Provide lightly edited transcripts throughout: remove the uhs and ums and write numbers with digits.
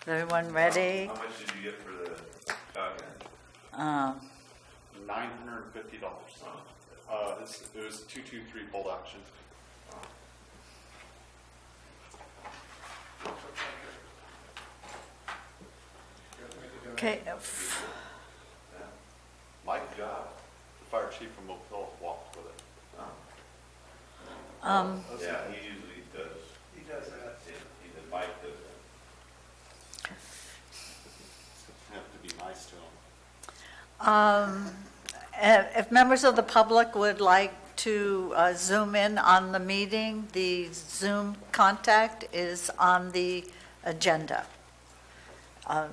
Is everyone ready? How much did you get for the shotgun? $950. It was 223 bolt action. Okay. Mike, the fire chief from Mobile, walked with it. Yeah, he usually does. He does that. He the Mike does that. Have to be nice to him. If members of the public would like to zoom in on the meeting, the Zoom contact is on the agenda. I'm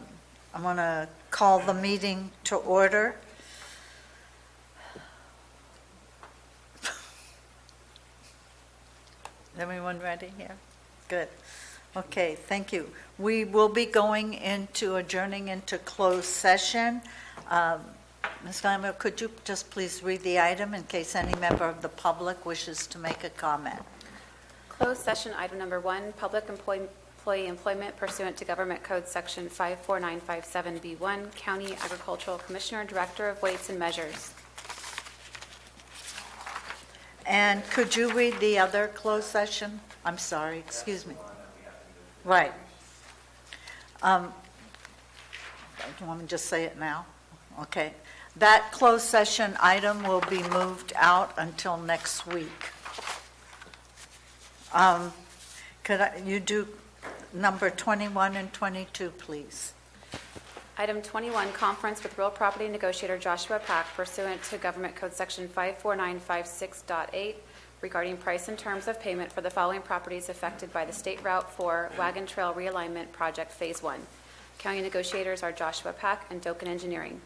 going to call the meeting to order. Is everyone ready here? Good. Okay, thank you. We will be going into adjourning into closed session. Ms. Glammer, could you just please read the item in case any member of the public wishes to make a comment? Closed session item number 1, public employee employment pursuant to Government Code Section 54957B1, County Agricultural Commissioner, Director of Weights and Measures. And could you read the other closed session? I'm sorry, excuse me. Right. Do you want me to just say it now? Okay. That closed session item will be moved out until next week. You do number 21 and 22, please? Item 21, conference with real property negotiator Joshua Pack pursuant to Government Code Section 54956.8 regarding price and terms of payment for the following properties affected by the State Route 4 Wagon Trail Realignment Project Phase 1. County negotiators are Joshua Pack and Doken Engineering.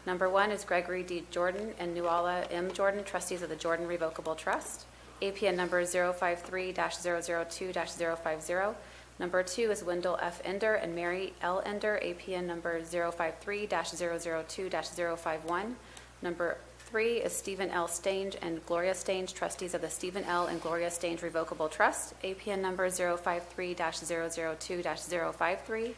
Number 1 is Gregory D. Jordan and Nuala M. Jordan, trustees of the Jordan Revocable Trust. APN number 053-002-050. Number 2 is Wendell F. Ender and Mary L. Ender, APN number 053-002-051. Number 3 is Stephen L. Stange and Gloria Stange, trustees of the Stephen L. and Gloria Stange Revocable Trust, APN number 053-002-053.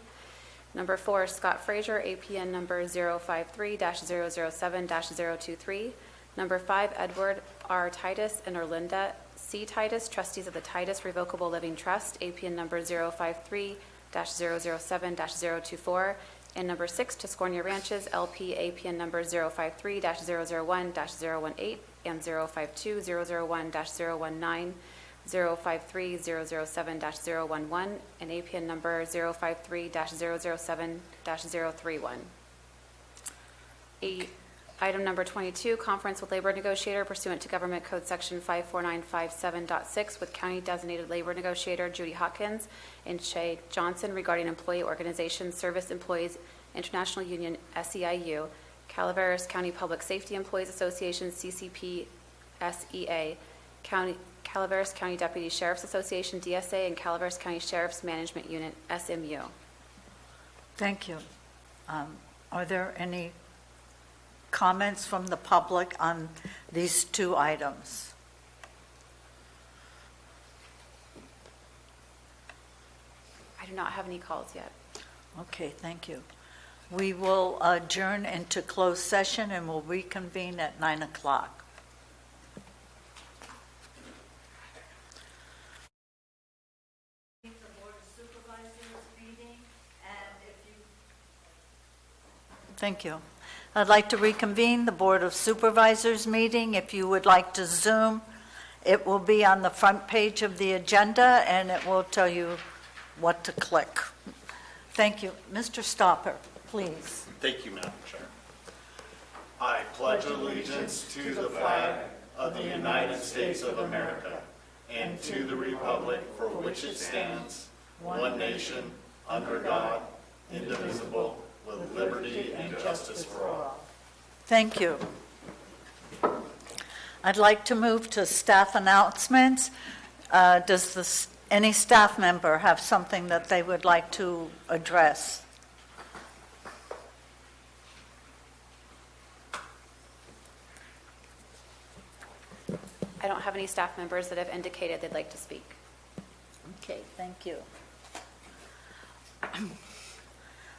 Number 4 is Scott Frazier, APN number 053-007-023. Number 5, Edward R. Titus and Erlinda C. Titus, trustees of the Titus Revocable Living Trust, APN number 053-007-024. And number 6, Tiscornia Ranches, LP, APN number 053-001-018 and 052-001-019, 053-007-011, and APN number 053-007-031. Item number 22, conference with labor negotiator pursuant to Government Code Section 54957.6 with County Designated Labor Negotiator Judy Hawkins and Shay Johnson regarding Employee Organization Service Employees International Union, SEIU, Calaveras County Public Safety Employees Association, CCP, SEA, Calaveras County Deputy Sheriff's Association, DSA, and Calaveras County Sheriff's Management Unit, SMU. Thank you. Are there any comments from the public on these two items? I do not have any calls yet. Okay, thank you. We will adjourn into closed session and we'll reconvene at 9 o'clock. The Board of Supervisors meeting, and thank you. I'd like to reconvene the Board of Supervisors meeting. If you would like to Zoom, it will be on the front page of the agenda and it will tell you what to click. Thank you. Mr. Stopper, please. Thank you, Madam Chair. I pledge allegiance to the flag of the United States of America and to the republic for which it stands, one nation, under God, indivisible, with liberty and justice for all. Thank you. I'd like to move to staff announcements. Does any staff member have something that they would like to address? I don't have any staff members that have indicated they'd like to speak. Okay, thank you.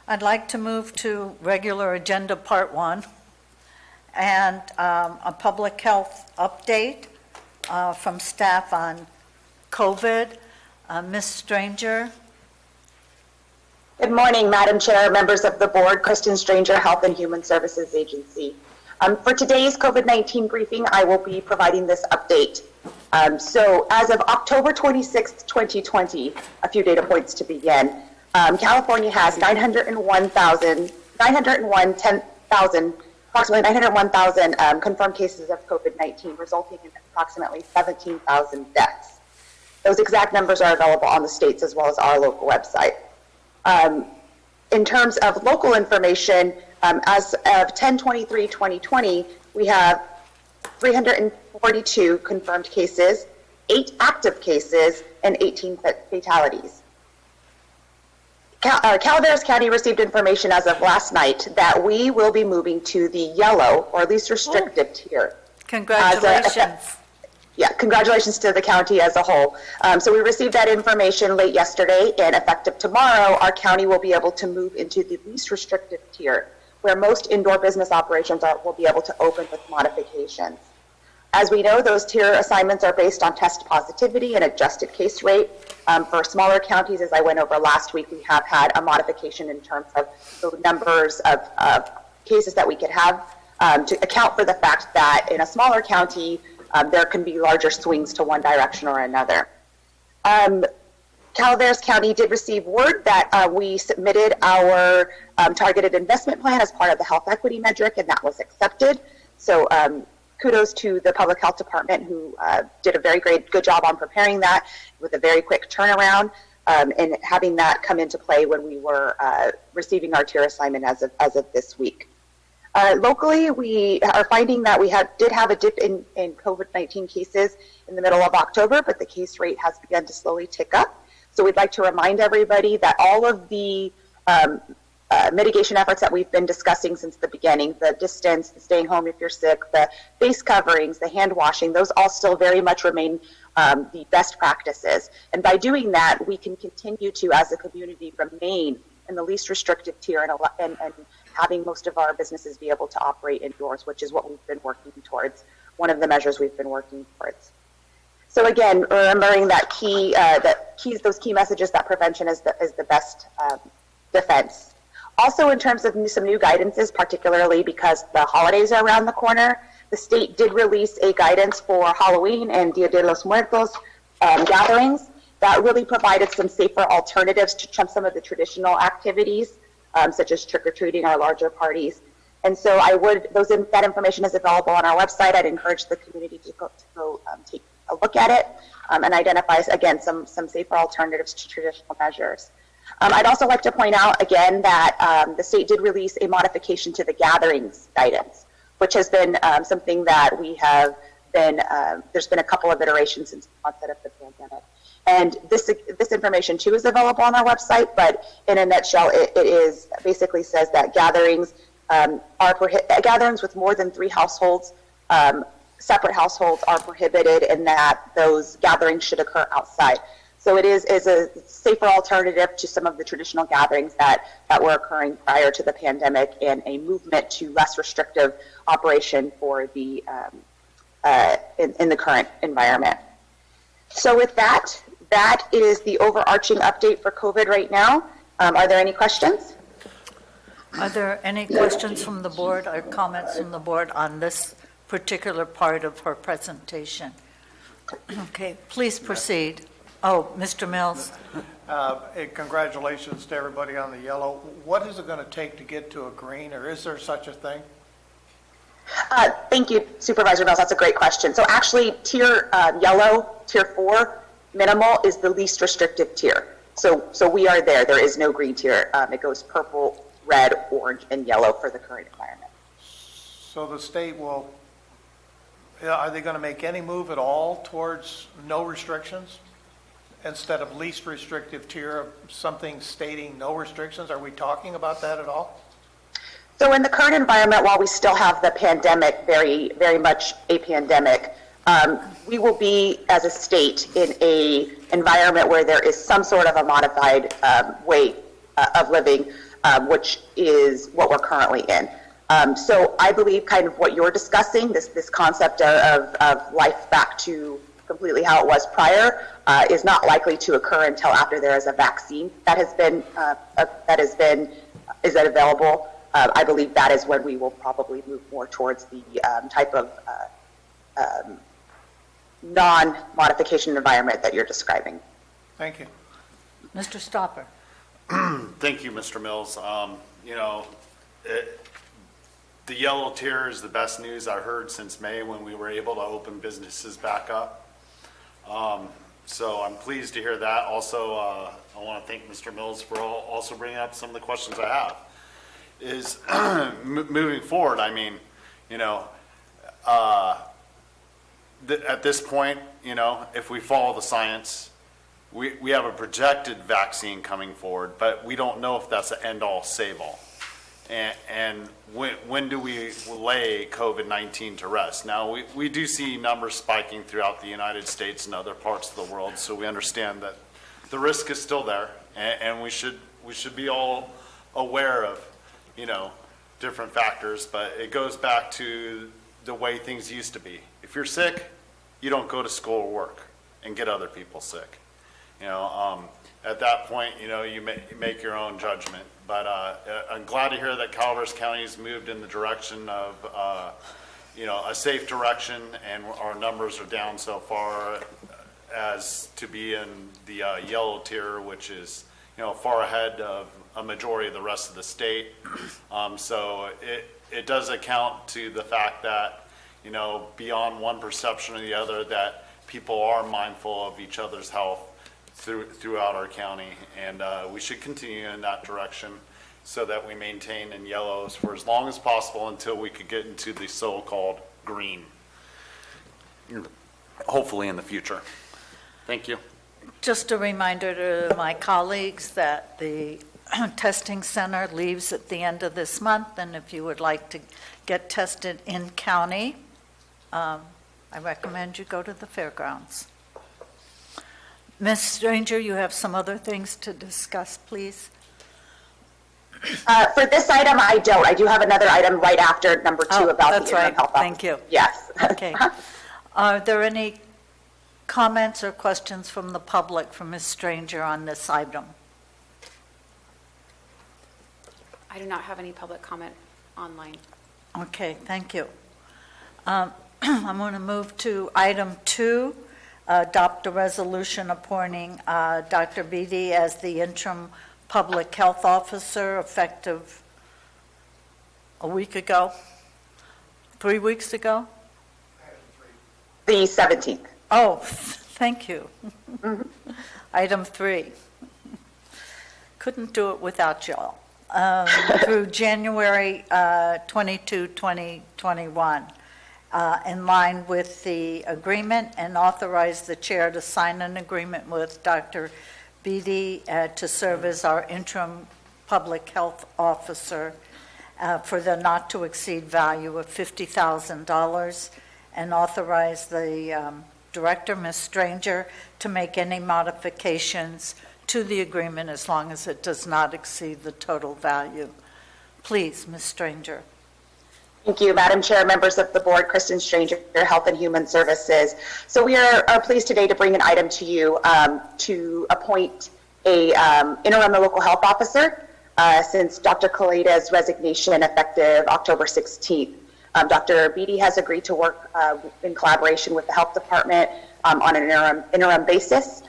I'd like to move to regular agenda part 1 and a public health update from staff on COVID. Ms. Stranger. Good morning, Madam Chair, members of the board, Kristen Stranger, Health and Human Services Agency. For today's COVID-19 briefing, I will be providing this update. So as of October 26th, 2020, a few data points to begin. California has approximately 901,000 confirmed cases of COVID-19, resulting in approximately 17,000 deaths. Those exact numbers are available on the state's as well as our local website. In terms of local information, as of 10/23/2020, we have 342 confirmed cases, 8 active cases, and 18 fatalities. Calaveras County received information as of last night that we will be moving to the yellow or least restrictive tier. Congratulations. Congratulations to the county as a whole. So we received that information late yesterday, and effective tomorrow, our county will be able to move into the least restrictive tier, where most indoor business operations will be able to open with modifications. As we know, those tier assignments are based on test positivity and adjusted case rate. For smaller counties, as I went over last week, we have had a modification in terms of the numbers of cases that we could have to account for the fact that in a smaller county, there can be larger swings to one direction or another. Calaveras County did receive word that we submitted our targeted investment plan as part of the health equity metric, and that was accepted. So kudos to the public health department who did a very good job on preparing that with a very quick turnaround and having that come into play when we were receiving our tier assignment as of this week. Locally, we are finding that we did have a dip in COVID-19 cases in the middle of October, but the case rate has begun to slowly tick up. So we'd like to remind everybody that all of the mitigation efforts that we've been discussing since the beginning, the distance, the staying home if you're sick, the face coverings, the hand washing, those all still very much remain the best practices. And by doing that, we can continue to, as a community, remain in the least restrictive tier and having most of our businesses be able to operate indoors, which is what we've been working towards, one of the measures we've been working towards. So again, remembering that those key messages that prevention is the best defense. Also, in terms of some new guidances, particularly because the holidays are around the corner, the state did release a guidance for Halloween and Dia de los Muertos gatherings that really provided some safer alternatives to some of the traditional activities, such as trick-or-treating or larger parties. And so that information is available on our website. I'd encourage the community to go take a look at it and identify, again, some safer alternatives to traditional measures. I'd also like to point out again that the state did release a modification to the gatherings guidance, which has been something that we have been, there's been a couple of iterations since the onset of the pandemic. And this information too is available on our website, but in a nutshell, it is basically says that gatherings gatherings with more than 3 households, separate households are prohibited, and that those gatherings should occur outside. So it is a safer alternative to some of the traditional gatherings that were occurring prior to the pandemic, and a movement to less restrictive operation for the in the current environment. So with that is the overarching update for COVID right now. Are there any questions? Are there any questions from the board or comments from the board on this particular part of her presentation? Okay, please proceed. Oh, Mr. Mills. Congratulations to everybody on the yellow. What is it going to take to get to a green, or is there such a thing? Thank you, Supervisor Mills. That's a great question. So actually, tier yellow, tier 4, minimal is the least restrictive tier. So we are there. There is no green tier. It goes purple, red, orange, and yellow for the current environment. So the state are they going to make any move at all towards no restrictions? Instead of least restrictive tier, something stating no restrictions? Are we talking about that at all? So in the current environment, while we still have the pandemic, very, very much a pandemic, we will be, as a state, in a environment where there is some sort of a modified way of living. which is what we're currently in. So I believe kind of what you're discussing, this concept of life back to completely how it was prior, is not likely to occur until after there is a vaccine that is available. I believe that is when we will probably move more towards the type of non-modification environment that you're describing. Thank you. Mr. Stopper. Thank you, Mr. Mills. The yellow tier is the best news I heard since May when we were able to open businesses back up. So I'm pleased to hear that. Also, I want to thank Mr. Mills for also bringing up some of the questions I have. Is moving forward, I mean, at this point, if we follow the science, we have a projected vaccine coming forward, but we don't know if that's an end-all, save-all. And when do we lay COVID-19 to rest? Now, we do see numbers spiking throughout the United States and other parts of the world, so we understand that the risk is still there, and we should be all aware of, different factors, but it goes back to the way things used to be. If you're sick, you don't go to school or work and get other people sick. At that point, you make your own judgment. But I'm glad to hear that Calaveras County has moved in the direction of, a safe direction, and our numbers are down so far as to be in the yellow tier, which is, far ahead of a majority of the rest of the state. So it does account to the fact that, beyond one perception or the other, that people are mindful of each other's health throughout our county, and we should continue in that direction so that we maintain in yellows for as long as possible until we could get into the so-called green, hopefully in the future. Thank you. Just a reminder to my colleagues that the testing center leaves at the end of this month, and if you would like to get tested in county, I recommend you go to the fairgrounds. Ms. Stranger, you have some other things to discuss, please. For this item, I don't. I do have another item right after number 2 about the interim health officer. Thank you. Yes. Okay. Are there any comments or questions from the public for Ms. Stranger on this item? I do not have any public comment online. Okay, thank you. I'm going to move to item 2, adopt a resolution appointing Dr. Beatty as the interim public health officer effective a week ago, 3 weeks ago? The 17th. Oh, thank you. Item 3. Couldn't do it without y'all. Through January 22, 2021, in line with the agreement, and authorize the chair to sign an agreement with Dr. Beatty to serve as our interim public health officer for the not-to-exceed value of $50,000, and authorize the director, Ms. Stranger, to make any modifications to the agreement as long as it does not exceed the total value. Please, Ms. Stranger. Thank you, Madam Chair, members of the board, Kristen Stranger, Health and Human Services. So we are pleased today to bring an item to you to appoint a interim local health officer since Dr. Kaleda's resignation effective October 16th. Dr. Beatty has agreed to work in collaboration with the health department on an interim basis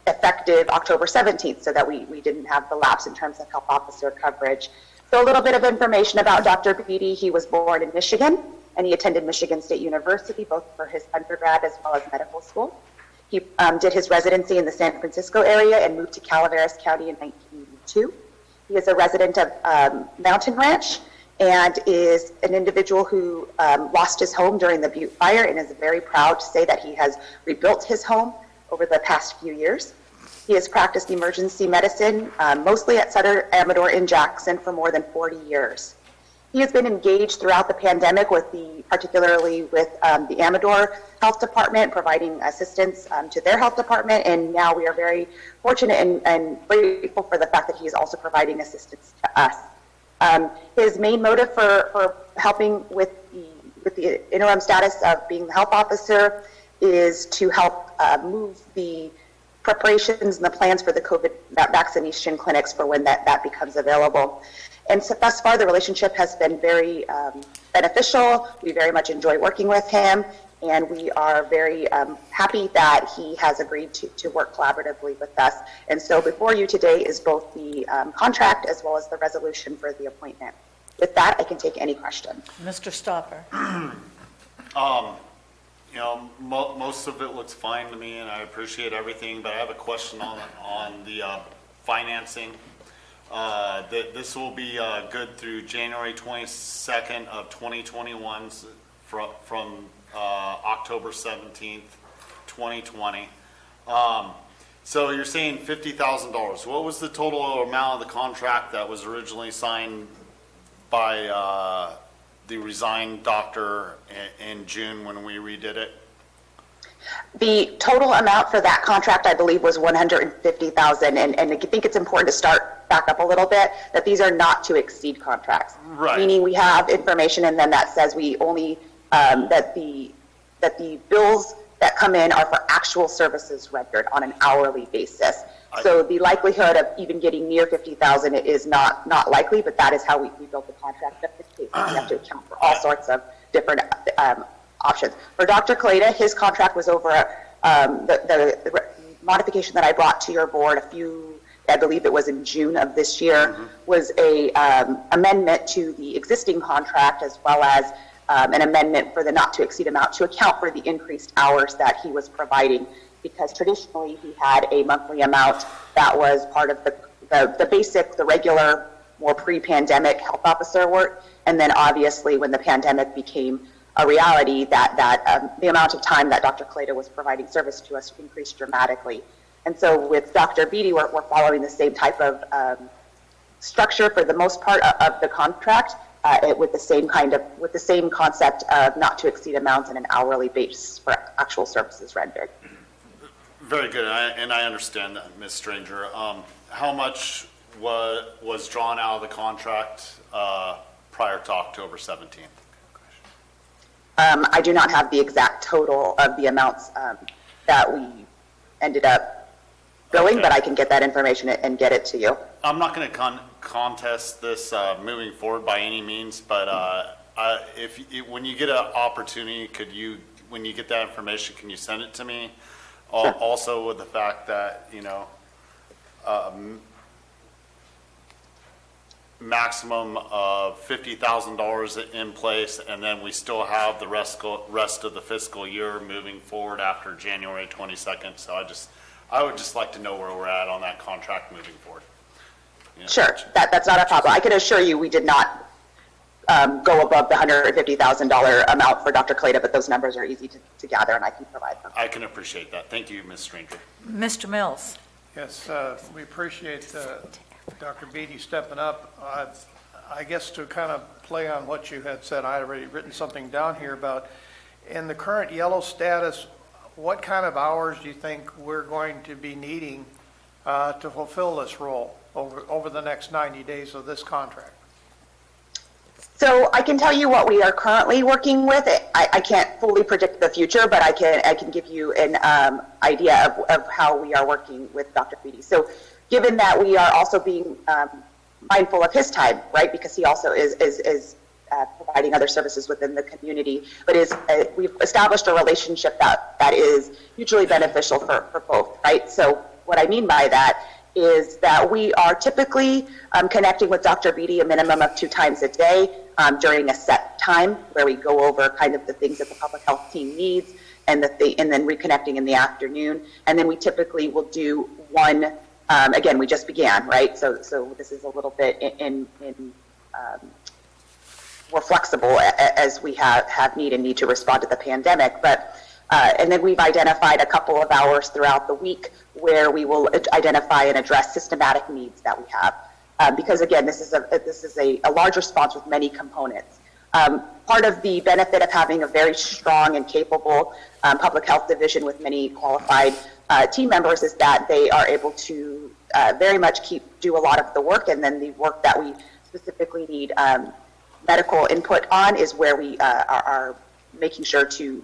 effective October 17th, so that we didn't have the lapse in terms of health officer coverage. So a little bit of information about Dr. Beatty. He was born in Michigan, and he attended Michigan State University, both for his undergrad as well as medical school. He did his residency in the San Francisco area and moved to Calaveras County in 1982. He is a resident of Mountain Ranch and is an individual who lost his home during the Butte Fire, and is very proud to say that he has rebuilt his home over the past few years. He has practiced emergency medicine, mostly at Sutter Amador in Jackson, for more than 40 years. He has been engaged throughout the pandemic particularly with the Amador Health Department, providing assistance to their health department, and now we are very fortunate and grateful for the fact that he is also providing assistance to us. His main motive for helping with the interim status of being the health officer is to help move the preparations and the plans for the COVID vaccination clinics for when that becomes available. And so thus far, the relationship has been very beneficial. We very much enjoy working with him, and we are very happy that he has agreed to work collaboratively with us. And so before you today is both the contract as well as the resolution for the appointment. With that, I can take any question. Mr. Stopper. Most of it looks fine to me, and I appreciate everything, but I have a question on the financing. This will be good through January 22nd of 2021 from October 17th, 2020. So you're saying $50,000. What was the total amount of the contract that was originally signed by the resigned doctor in June when we redid it? The total amount for that contract, I believe, was $150,000, and I think it's important to start back up a little bit, that these are not to exceed contracts. Right. Meaning we have information, and then that says we only, that the bills that come in are for actual services rendered on an hourly basis. So the likelihood of even getting near $50,000 is not likely, but that is how we built the contract. We have to account for all sorts of different options. For Dr. Kaleda, his contract was over the modification that I brought to your board I believe it was in June of this year, was a amendment to the existing contract, as well as an amendment for the not to exceed amount to account for the increased hours that he was providing, because traditionally he had a monthly amount that was part of the regular, more pre-pandemic health officer work, and then obviously when the pandemic became a reality, that the amount of time that Dr. Kaleda was providing service to us increased dramatically. And so with Dr. Beatty, we're following the same type of structure for the most part of the contract, with the same concept of not to exceed amounts on an hourly basis for actual services rendered. Very good, and I understand that, Ms. Stranger. How much was drawn out of the contract prior to October 17th? I do not have the exact total of the amounts that we ended up billing, Okay. but I can get that information and get it to you. I'm not going to contest this moving forward by any means, but when you get an opportunity, when you get that information, can you send it to me? Sure. Also with the fact that, maximum of $50,000 in place, and then we still have the rest of the fiscal year moving forward after January 22nd. So I would just like to know where we're at on that contract moving forward. Sure, that's not a problem. I can assure you we did not go above the $150,000 amount for Dr. Kaleda, but those numbers are easy to gather, and I can provide them. I can appreciate that. Thank you, Ms. Stranger. Mr. Mills. Yes, we appreciate Dr. Beatty stepping up. I guess to kind of play on what you had said, I had already written something down here about, in the current yellow status, what kind of hours do you think we're going to be needing to fulfill this role over the next 90 days of this contract? So I can tell you what we are currently working with. I can't fully predict the future, but I can give you an idea of how we are working with Dr. Beatty. So given that we are also being mindful of his time, right, because he also is providing other services within the community, but we've established a relationship that is mutually beneficial for both, right? So what I mean by that is that we are typically connecting with Dr. Beatty a minimum of 2 times a day during a set time, where we go over kind of the things that the public health team needs, and then reconnecting in the afternoon. And then we typically will do one, again, we just began, right? So this is a little bit more flexible as we have need to respond to the pandemic. But and then we've identified a couple of hours throughout the week where we will identify and address systematic needs that we have. So, because again, this is a large response with many components. Part of the benefit of having a very strong and capable public health division with many qualified team members is that they are able to very much do a lot of the work, and then the work that we specifically need medical input on is where we are making sure to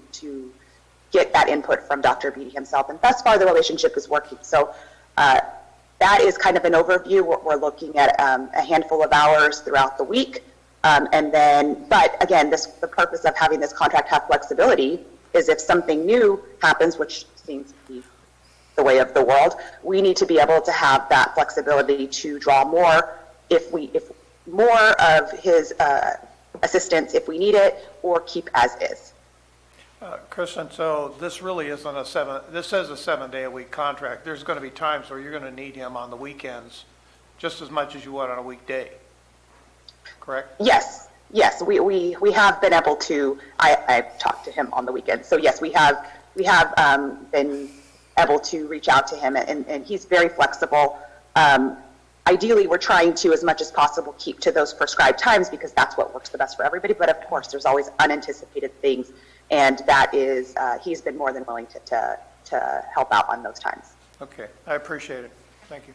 get that input from Dr. Beatty himself. And thus far, the relationship is working. So that is kind of an overview. We're looking at a handful of hours throughout the week. And then, but again, the purpose of having this contract have flexibility is if something new happens, which seems to be the way of the world, we need to be able to have that flexibility to draw more if more of his assistance if we need it, or keep as is. Kristen, so this really isn't this says a 7-day-a-week contract. There's going to be times where you're going to need him on the weekends just as much as you would on a weekday, correct? Yes, we have been able to, I've talked to him on the weekends. So yes, we have been able to reach out to him, and he's very flexible. Ideally, we're trying to, as much as possible, keep to those prescribed times because that's what works the best for everybody. But of course, there's always unanticipated things, and that is, he's been more than willing to help out on those times. Okay, I appreciate it. Thank you.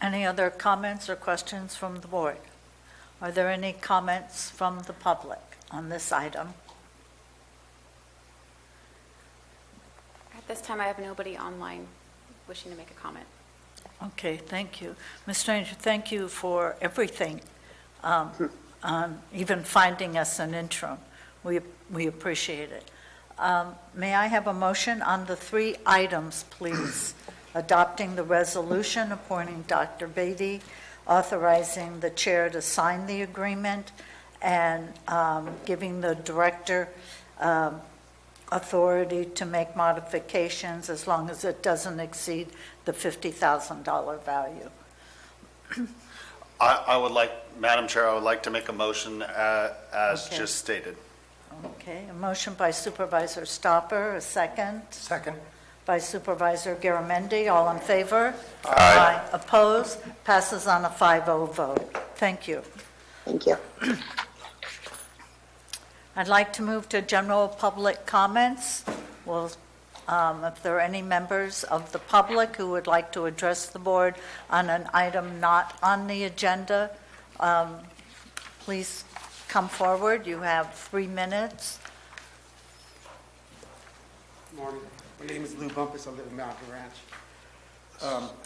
Any other comments or questions from the board? Are there any comments from the public on this item? At this time, I have nobody online wishing to make a comment. Okay, thank you. Ms. Stranger, thank you for everything, even finding us an interim. We appreciate it. May I have a motion on the 3 items, please? Adopting the resolution, appointing Dr. Beatty, authorizing the chair to sign the agreement, and giving the director authority to make modifications as long as it doesn't exceed the $50,000 value. I would like, Madam Chair, I would like to make a motion as Okay. just stated. Okay, a motion by Supervisor Stopper, a second. Second. By Supervisor Garamendi. All in favor? Aye. Opposed? Passes on a 5-0 vote. Thank you. Thank you. I'd like to move to general public comments. Well, if there are any members of the public who would like to address the board on an item not on the agenda, please come forward. You have 3 minutes. Morning. My name is Lou Bumpus. I live in Mountain Ranch.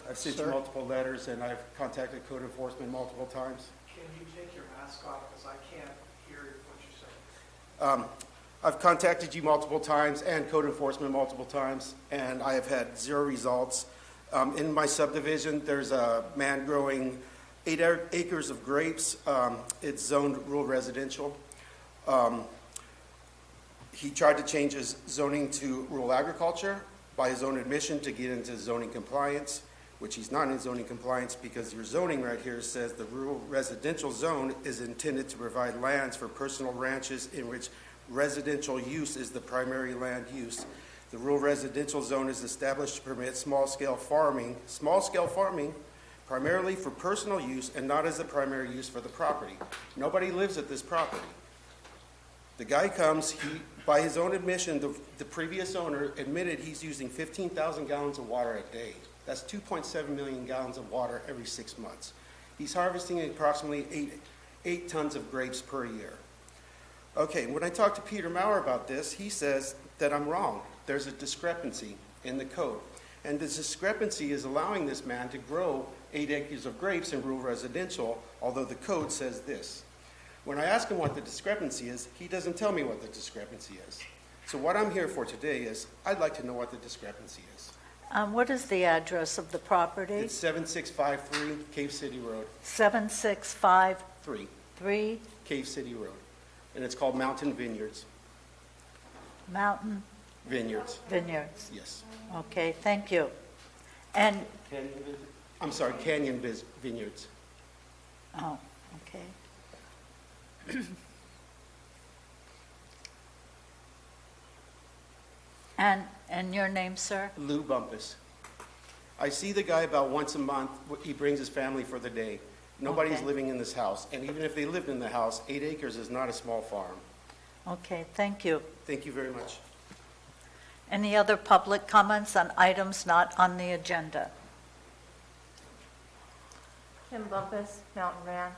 I've sent you multiple letters, and I've contacted code enforcement multiple times. Can you take your mask off, because I can't hear what you're saying? I've contacted you multiple times and code enforcement multiple times, and I have had 0 results. In my subdivision, there's a man growing 8 acres of grapes. It's zoned rural residential. He tried to change his zoning to rural agriculture by his own admission to get into zoning compliance, which he's not in zoning compliance because your zoning right here says the rural residential zone is intended to provide lands for personal ranches in which residential use is the primary land use. The rural residential zone is established to permit small-scale farming primarily for personal use and not as the primary use for the property. Nobody lives at this property. The guy comes, by his own admission, the previous owner admitted he's using 15,000 gallons of water a day. That's 2.7 million gallons of water every 6 months. He's harvesting approximately 8 tons of grapes per year. Okay, when I talked to Peter Maurer about this, he says that I'm wrong. There's a discrepancy in the code. And the discrepancy is allowing this man to grow 8 acres of grapes in rural residential, although the code says this. When I ask him what the discrepancy is, he doesn't tell me what the discrepancy is. So what I'm here for today is, I'd like to know what the discrepancy is. What is the address of the property? It's 7653 Cave City Road, 7653 Cave City Road. And it's called Mountain Vineyards. Mountain Vineyards, Vineyards. yes. Okay, thank you. And, I'm sorry, Canyon Vineyards. oh, okay. And your name, sir? Lou Bumpus. I see the guy about once a month. He brings his family for the day. Nobody's Okay. living in this house. And even if they lived in the house, 8 acres is not a small farm. Okay, thank you. Thank you very much. Any other public comments on items not on the agenda? Kim Bumpus, Mountain Ranch.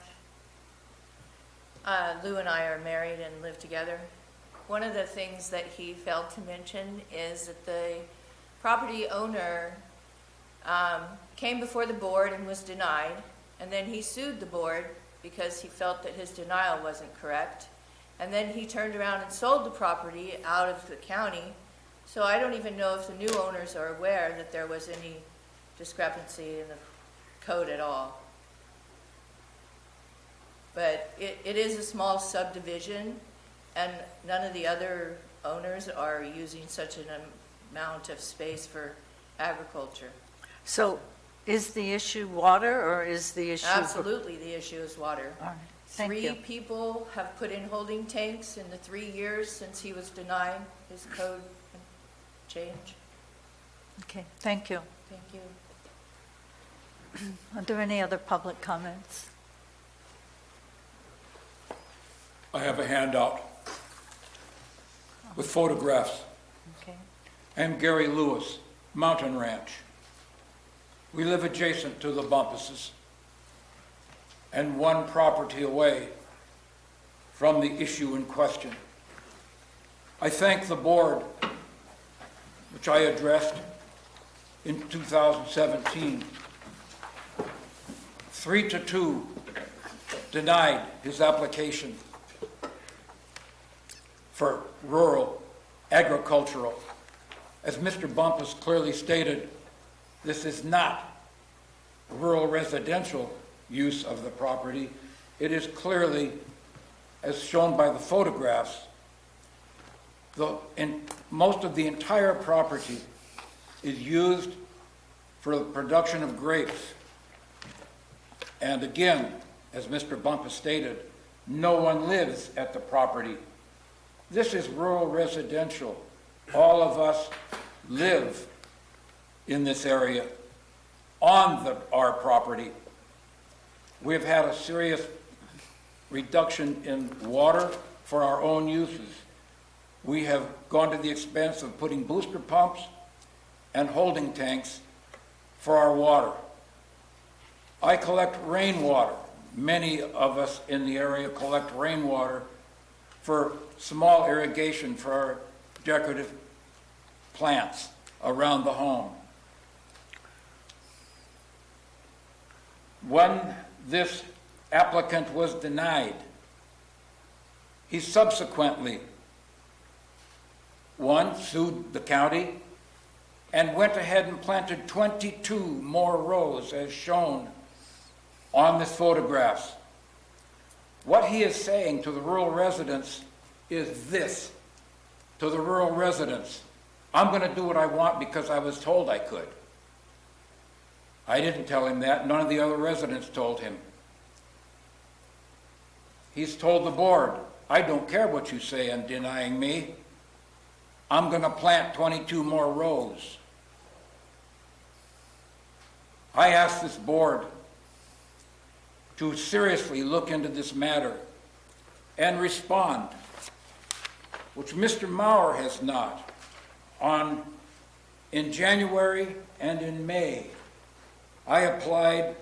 Lou and I are married and live together. One of the things that he failed to mention is that the property owner came before the board and was denied, and then he sued the board because he felt that his denial wasn't correct. And then he turned around and sold the property out of the county. So I don't even know if the new owners are aware that there was any discrepancy in the code at all. But it is a small subdivision, and none of the other owners are using such an amount of space for agriculture. So is the issue water, or is the issue? Absolutely, the issue is water. All right, thank Three you. people have put in holding tanks in the 3 years since he was denied his code change. Okay, thank you. Thank you. Are there any other public comments? I have a handout with photographs. Okay. I'm Gary Lewis, Mountain Ranch. We live adjacent to the Bumpuses and one property away from the issue in question. I thank the board, which I addressed in 2017. 3-2 denied his application for rural agricultural. As Mr. Bumpus clearly stated, this is not rural residential use of the property. It is clearly, as shown by the photographs, most of the entire property is used for the production of grapes. And again, as Mr. Bumpus stated, no one lives at the property. This is rural residential. All of us live in this area on our property. We've had a serious reduction in water for our own uses. We have gone to the expense of putting booster pumps and holding tanks for our water. I collect rainwater. Many of us in the area collect rainwater for small irrigation for our decorative plants around the home. When this applicant was denied, he subsequently, one, sued the county and went ahead and planted 22 more rows as shown on this photographs. What he is saying to the rural residents is this, to the rural residents: I'm going to do what I want because I was told I could. I didn't tell him that. None of the other residents told him. He's told the board, I don't care what you say in denying me. I'm going to plant 22 more rows. I ask this board to seriously look into this matter and respond, which Mr. Maurer has not. In January and in May, I applied,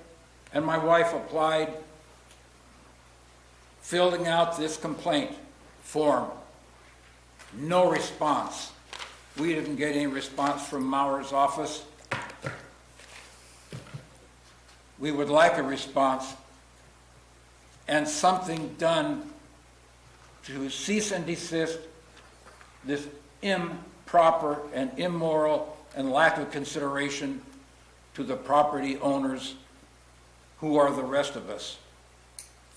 and my wife applied, filling out this complaint form. No response. We didn't get any response from Maurer's office. We would like a response and something done to cease and desist this improper and immoral and lack of consideration to the property owners who are the rest of us.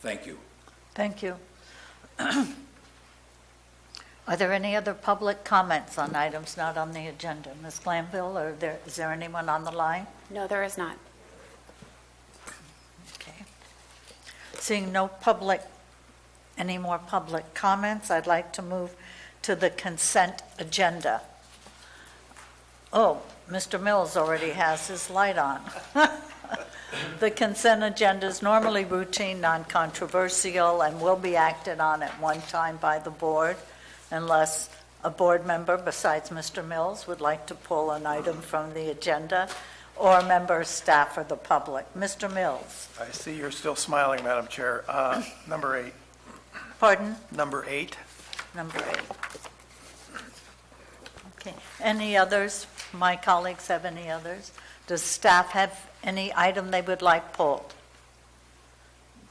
Thank you. Thank you. Are there any other public comments on items not on the agenda? Ms. Glanville, is there anyone on the line? No, there is not. Okay. Seeing any more public comments, I'd like to move to the consent agenda. Oh, Mr. Mills already has his light on. The consent agenda is normally routine, non-controversial, and will be acted on at one time by the board unless a board member besides Mr. Mills would like to pull an item from the agenda, or a member of staff or the public. Mr. Mills. I see you're still smiling, Madam Chair. Number 8. Pardon? Number 8. Number 8. Okay. Any others? My colleagues have any others? Does staff have any item they would like pulled?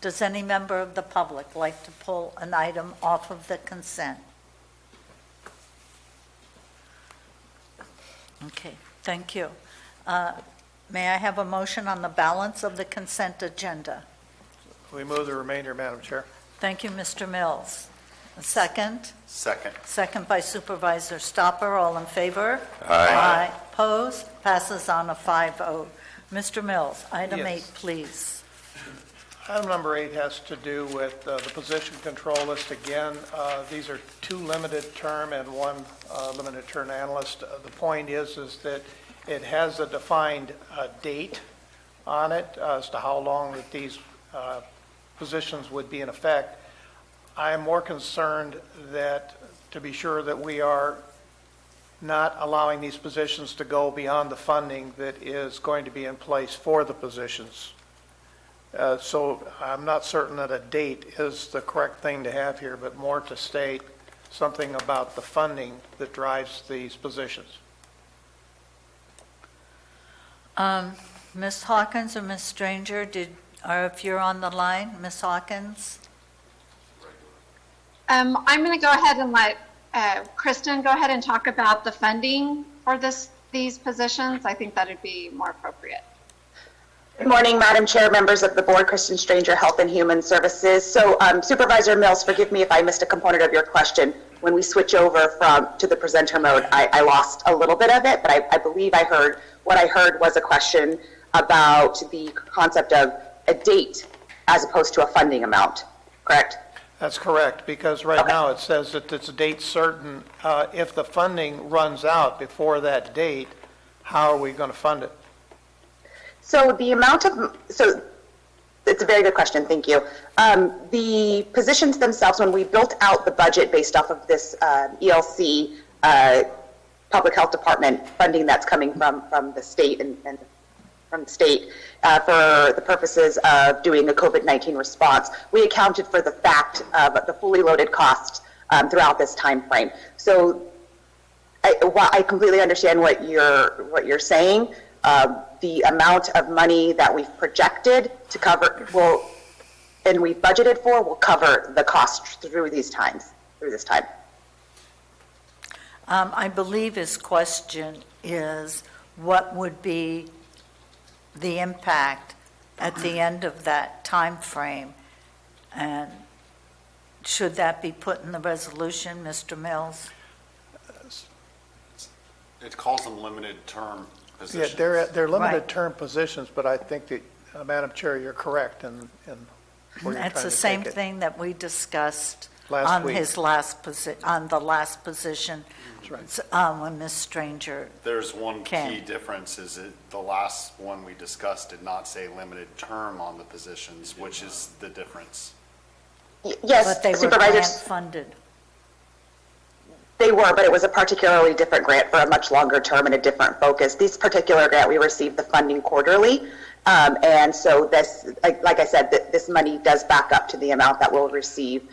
Does any member of the public like to pull an item off of the consent? Okay, thank you. May I have a motion on the balance of the consent agenda? We move the remainder, Madam Chair. Thank you, Mr. Mills. A second? Second. Second by Supervisor Stopper. All in favor? Aye. Opposed? Passes on a 5-0. Mr. Mills, item Yes. 8, please. Item number 8 has to do with the position control list. Again, these are 2 limited term and 1 limited term analyst. The point is that it has a defined date on it as to how long that these positions would be in effect. I am more concerned that, to be sure that we are not allowing these positions to go beyond the funding that is going to be in place for the positions. So I'm not certain that a date is the correct thing to have here, but more to state something about the funding that drives these positions. Ms. Hawkins or Ms. Stranger, or if you're on the line, Ms. Hawkins? I'm going to go ahead and let Kristen go ahead and talk about the funding for these positions. I think that would be more appropriate. Good morning, Madam Chair, members of the board. Kristen Stranger, Health and Human Services. So Supervisor Mills, forgive me if I missed a component of your question. When we switch over to the presenter mode, I lost a little bit of it, but I believe what I heard was a question about the concept of a date as opposed to a funding amount, correct? That's correct, because right now it says that it's a date certain. If the funding runs out before that date, how are we going to fund it? So it's a very good question, thank you. The positions themselves, when we built out the budget based off of this ELC Public Health Department funding that's coming from the state and from the state for the purposes of doing a COVID-19 response, we accounted for the fact of the fully loaded costs throughout this time frame. So while I completely understand what you're saying, the amount of money that we've projected to cover and we've budgeted for will cover the cost through this time. I believe his question is, what would be the impact at the end of that time frame? And should that be put in the resolution, Mr. Mills? It calls them limited term positions. Yeah, they're limited Right. term positions, but I think that, Madam Chair, you're correct in where you're That's trying the to same take it. thing that we discussed Last on week. his last on the last position. That's right. When Ms. Stranger. There's one Ken. key difference is that the last one we discussed did not say limited term on the positions, which is the difference. Yes, But they were Supervisors. grant funded. They were, but it was a particularly different grant for a much longer term and a different focus. This particular grant, we received the funding quarterly. And so this, like I said, this money does back up to the amount that we'll receive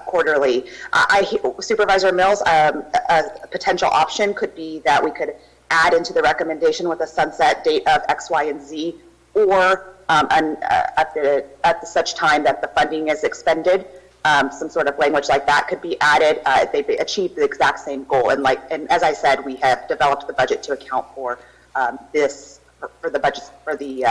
quarterly. Supervisor Mills, a potential option could be that we could add into the recommendation with a sunset date of X, Y, and Z, or at such time that the funding is expended. Some sort of language like that could be added. They've achieved the exact same goal. And as I said, we have developed the budget to account for for the budget for the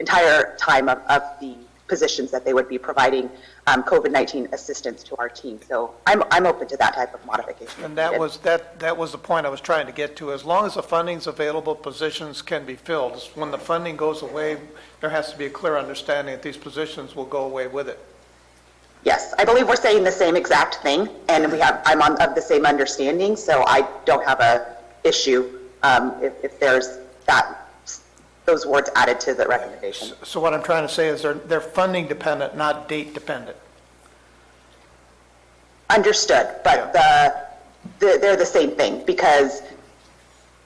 entire time of the positions that they would be providing COVID-19 assistance to our team. So I'm open to that type of modification. And that was the point I was trying to get to. As long as the funding's available, positions can be filled. When the funding goes away, there has to be a clear understanding that these positions will go away with it. Yes, I believe we're saying the same exact thing, and I'm of the same understanding, so I don't have a issue if there's those words added to the recommendation. So what I'm trying to say is they're funding dependent, not date dependent. Understood, but they're the same thing, because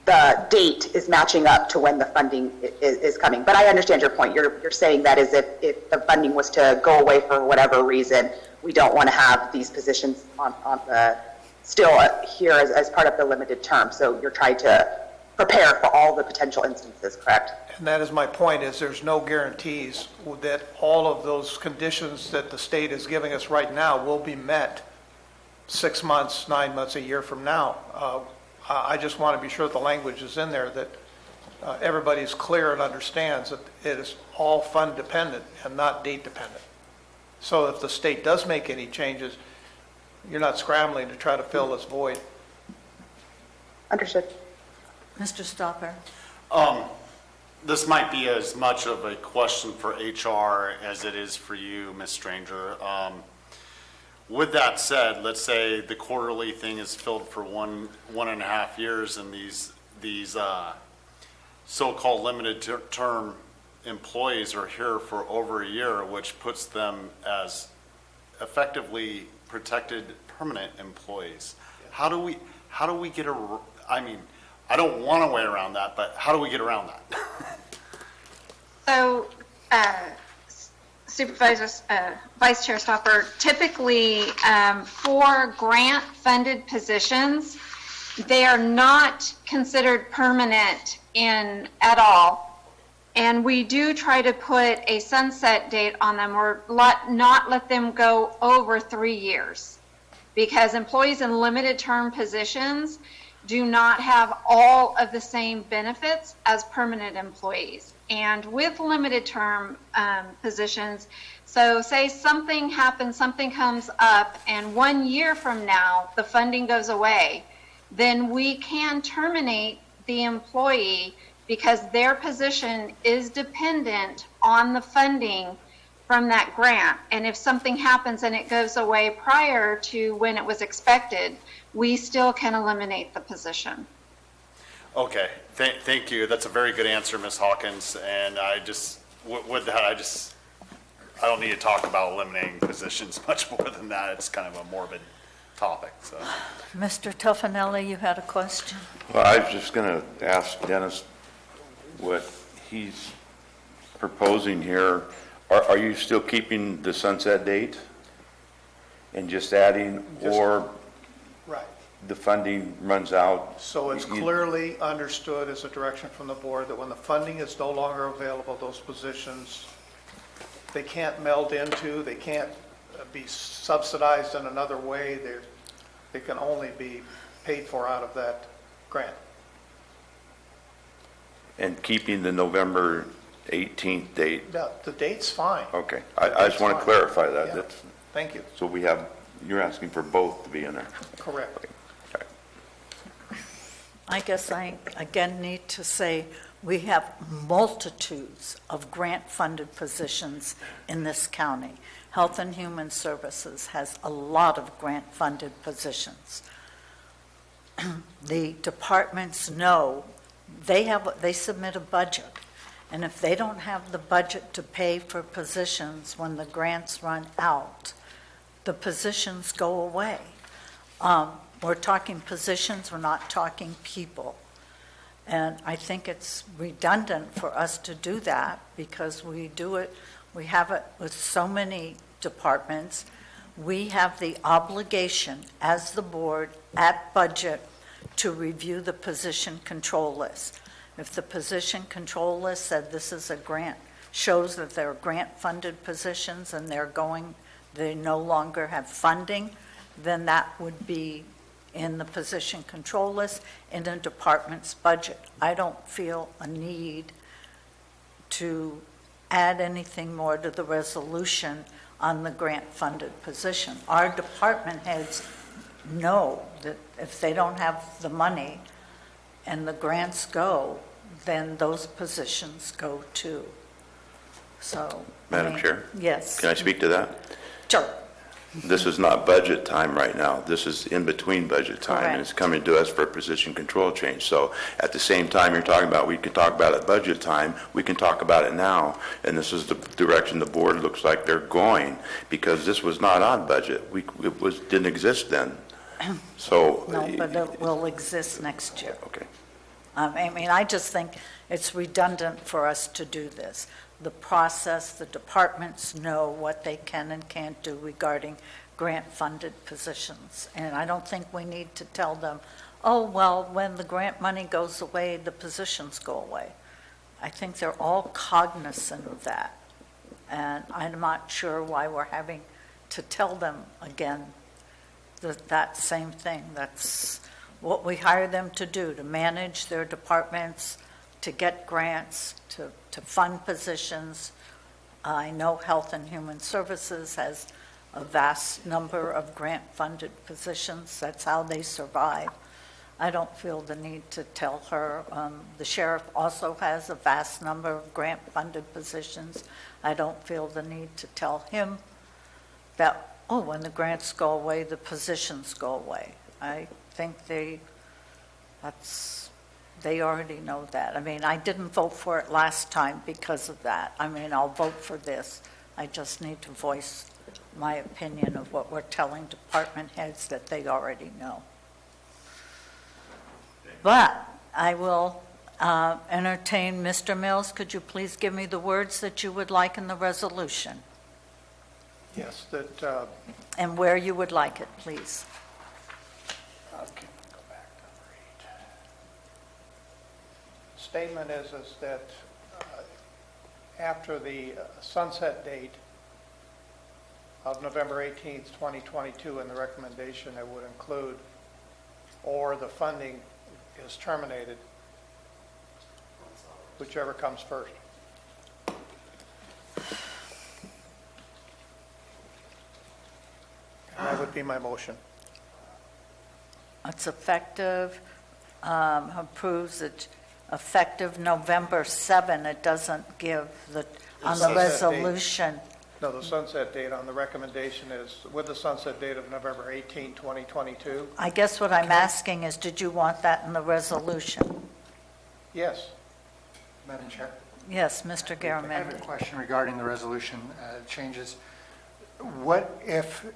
the date is matching up to when the funding is coming. But I understand your point. You're saying that is if the funding was to go away for whatever reason, we don't want to have these positions on the still here as part of the limited term. So you're trying to prepare for all the potential instances, correct? And that is my point, is there's no guarantees that all of those conditions that the state is giving us right now will be met 6 months, 9 months, a year from now. I just want to be sure the language is in there that everybody's clear and understands that it is all fund dependent and not date dependent. So if the state does make any changes, you're not scrambling to try to fill this void. Understood. Mr. Stopper? This might be as much of a question for HR as it is for you, Ms. Stranger. With that said, let's say the quarterly thing is filled for one and a half years, and these so-called limited term employees are here for over a year, which puts them as effectively protected permanent employees. How do we get I mean, I don't want to way around that, but how do we get around that? So, Supervisors, Vice Chair Stopper, typically for grant-funded positions, they are not considered permanent at all. And we do try to put a sunset date on them, or not let them go over 3 years, because employees in limited term positions do not have all of the same benefits as permanent employees. And with limited term positions, so say something happens, something comes up, and 1 year from now, the funding goes away, then we can terminate the employee because their position is dependent on the funding from that grant. And if something happens and it goes away prior to when it was expected, we still can eliminate the position. Okay, thank you. That's a very good answer, Ms. Hawkins. And with that, I don't need to talk about eliminating positions much more than that. It's kind of a morbid topic, so. Mr. Tuffanelli, you had a question? Well, I was just going to ask Dennis what he's proposing here. Are you still keeping the sunset date and just adding, or Right. the funding runs out? So it's clearly understood as a direction from the board that when the funding is no longer available, those positions, they can't meld into, they can't be subsidized in another way. They can only be paid for out of that grant. And keeping the November 18th date? No, the date's fine. Okay, I just want to clarify that. Yeah. That's, Thank you. so you're asking for both to be in there? Correct. Okay. I guess I again need to say we have multitudes of grant-funded positions in this county. Health and Human Services has a lot of grant-funded positions. The departments know they submit a budget, and if they don't have the budget to pay for positions when the grants run out, the positions go away. We're talking positions, we're not talking people. And I think it's redundant for us to do that because we have it with so many departments. We have the obligation as the board at budget to review the position control list. If the position control list said this is a grant, shows that they're grant-funded positions and they no longer have funding, then that would be in the position control list in a department's budget. I don't feel a need to add anything more to the resolution on the grant-funded position. Our department heads know that if they don't have the money and the grants go, then those positions go too. So, Madam Chair? Yes. Can I speak to that? Sure. This is not budget time right now. This is in between budget time, and it's Correct. coming to us for a position control change. So at the same time you're talking about, we can talk about it budget time, we can talk about it now, and this is the direction the board looks like they're going, because this was not on budget. Didn't exist then. So. No, but it will exist next year. Okay. I mean, I just think it's redundant for us to do this. The process, the departments know what they can and can't do regarding grant-funded positions. And I don't think we need to tell them, oh, well, when the grant money goes away, the positions go away. I think they're all cognizant of that. And I'm not sure why we're having to tell them again that same thing. That's what we hire them to do, to manage their departments, to get grants, to fund positions. I know Health and Human Services has a vast number of grant-funded positions. That's how they survive. I don't feel the need to tell her. The sheriff also has a vast number of grant-funded positions. I don't feel the need to tell him that, oh, when the grants go away, the positions go away. I think they already know that. I mean, I didn't vote for it last time because of that. I mean, I'll vote for this. I just need to voice my opinion of what we're telling department heads that they already know. But I will entertain, Mr. Mills, could you please give me the words that you would like in the resolution? Yes, that, And where you would like it, please. okay, go back to read. Statement is that after the sunset date of November 18th, 2022, in the recommendation, it would include, or the funding is terminated, whichever comes first. And that would be my motion. It's effective, approves it effective November 7. It doesn't give on the sunset date. resolution. No, the sunset date on the recommendation is with the sunset date of November 18, 2022. I guess what I'm asking is, did you want that in the resolution? Yes. Madam Chair, Yes, Mr. I have a Garamendi. question regarding the resolution changes. What if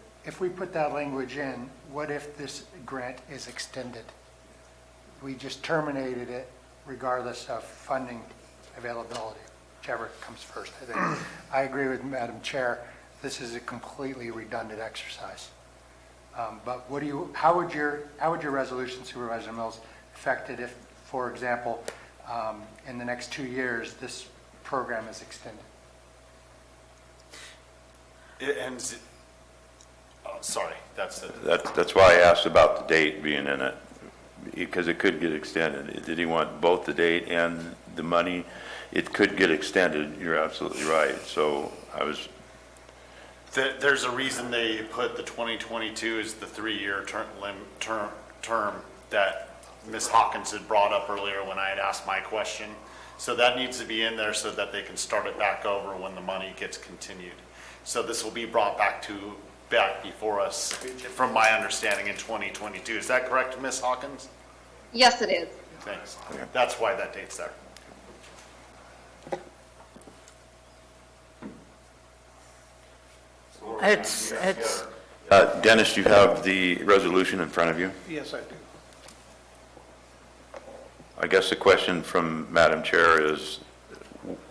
we put that language in, what if this grant is extended? We just terminated it regardless of funding availability, whichever comes first, I think. I agree with Madam Chair, this is a completely redundant exercise. But how would your resolution, Supervisor Mills, affect it if, for example, in the next 2 years, this program is extended? It ends, oh, sorry, that's it. That's why I asked about the date being in it, because it could get extended. Did he want both the date and the money? It could get extended, you're absolutely right. So I was, There's a reason they put the 2022 as the 3-year term that Ms. Hawkins had brought up earlier when I had asked my question. So that needs to be in there so that they can start it back over when the money gets continued. So this will be brought back before us, from my understanding, in 2022. Is that correct, Ms. Hawkins? Yes, it is. Thanks. That's why that date's there. It's, Dennis, you have the resolution in front of you? Yes, I do. I guess the question from Madam Chair is,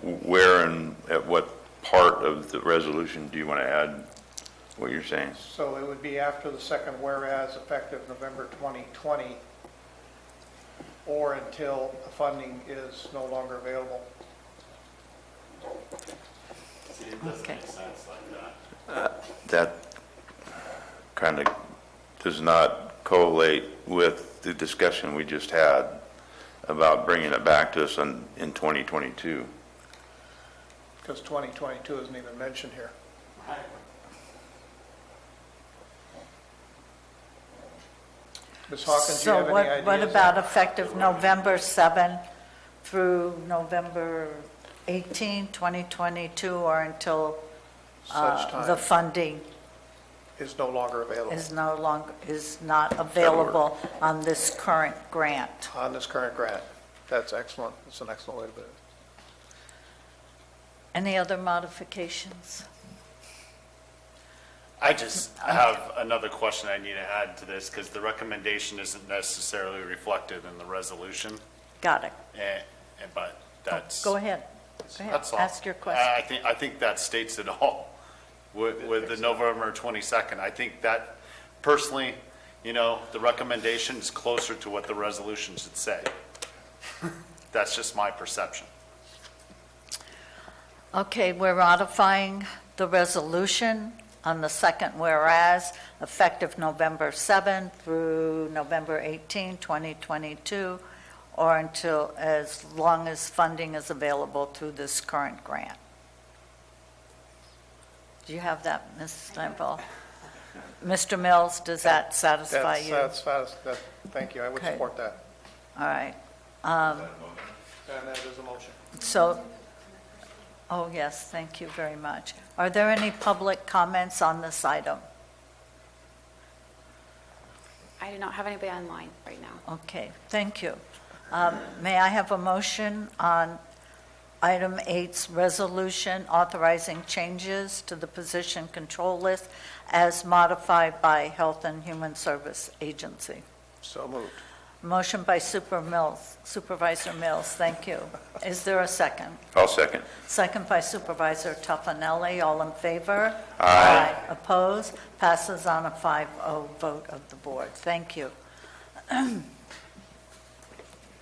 where and at what part of the resolution do you want to add what you're saying? So it would be after the second whereas, effective November 2020, or until the funding is no longer available. See, it doesn't Okay. make sense like that. That kind of does not correlate with the discussion we just had about bringing it back to us in 2022. Because 2022 isn't even mentioned here. Ms. Hawkins, do you have any ideas? So what about effective November 7 through November 18, 2022, or until Such time. the funding is no longer available is not available on this current grant. on this current grant. That's excellent. That's an excellent way to put it. Any other modifications? I just have another question I need to add to this, because the recommendation isn't necessarily reflected in the resolution, Got it. but that's. Go ahead. Go ahead. That's all. Ask your question. I think that states it all with the November 22nd. I think that personally, the recommendation is closer to what the resolution should say. That's just my perception. Okay, we're modifying the resolution on the second whereas, effective November 7th through November 18, 2022, or until as long as funding is available through this current grant. Do you have that, Ms. Steinfeld? Mr. Mills, does that satisfy you? Thank you. I would Okay. support that. All right. And that is a motion. So, oh, yes, thank you very much. Are there any public comments on this item? I do not have anybody online right now. Okay, thank you. May I have a motion on item 8's resolution authorizing changes to the position control list as modified by Health and Human Service Agency? So moved. Motion by Supervisor Mills, thank you. Is there a second? I'll second. Second by Supervisor Tuffanelli, all in favor? Aye. Opposed? Passes on a 5-0 vote of the board. Thank you. Thank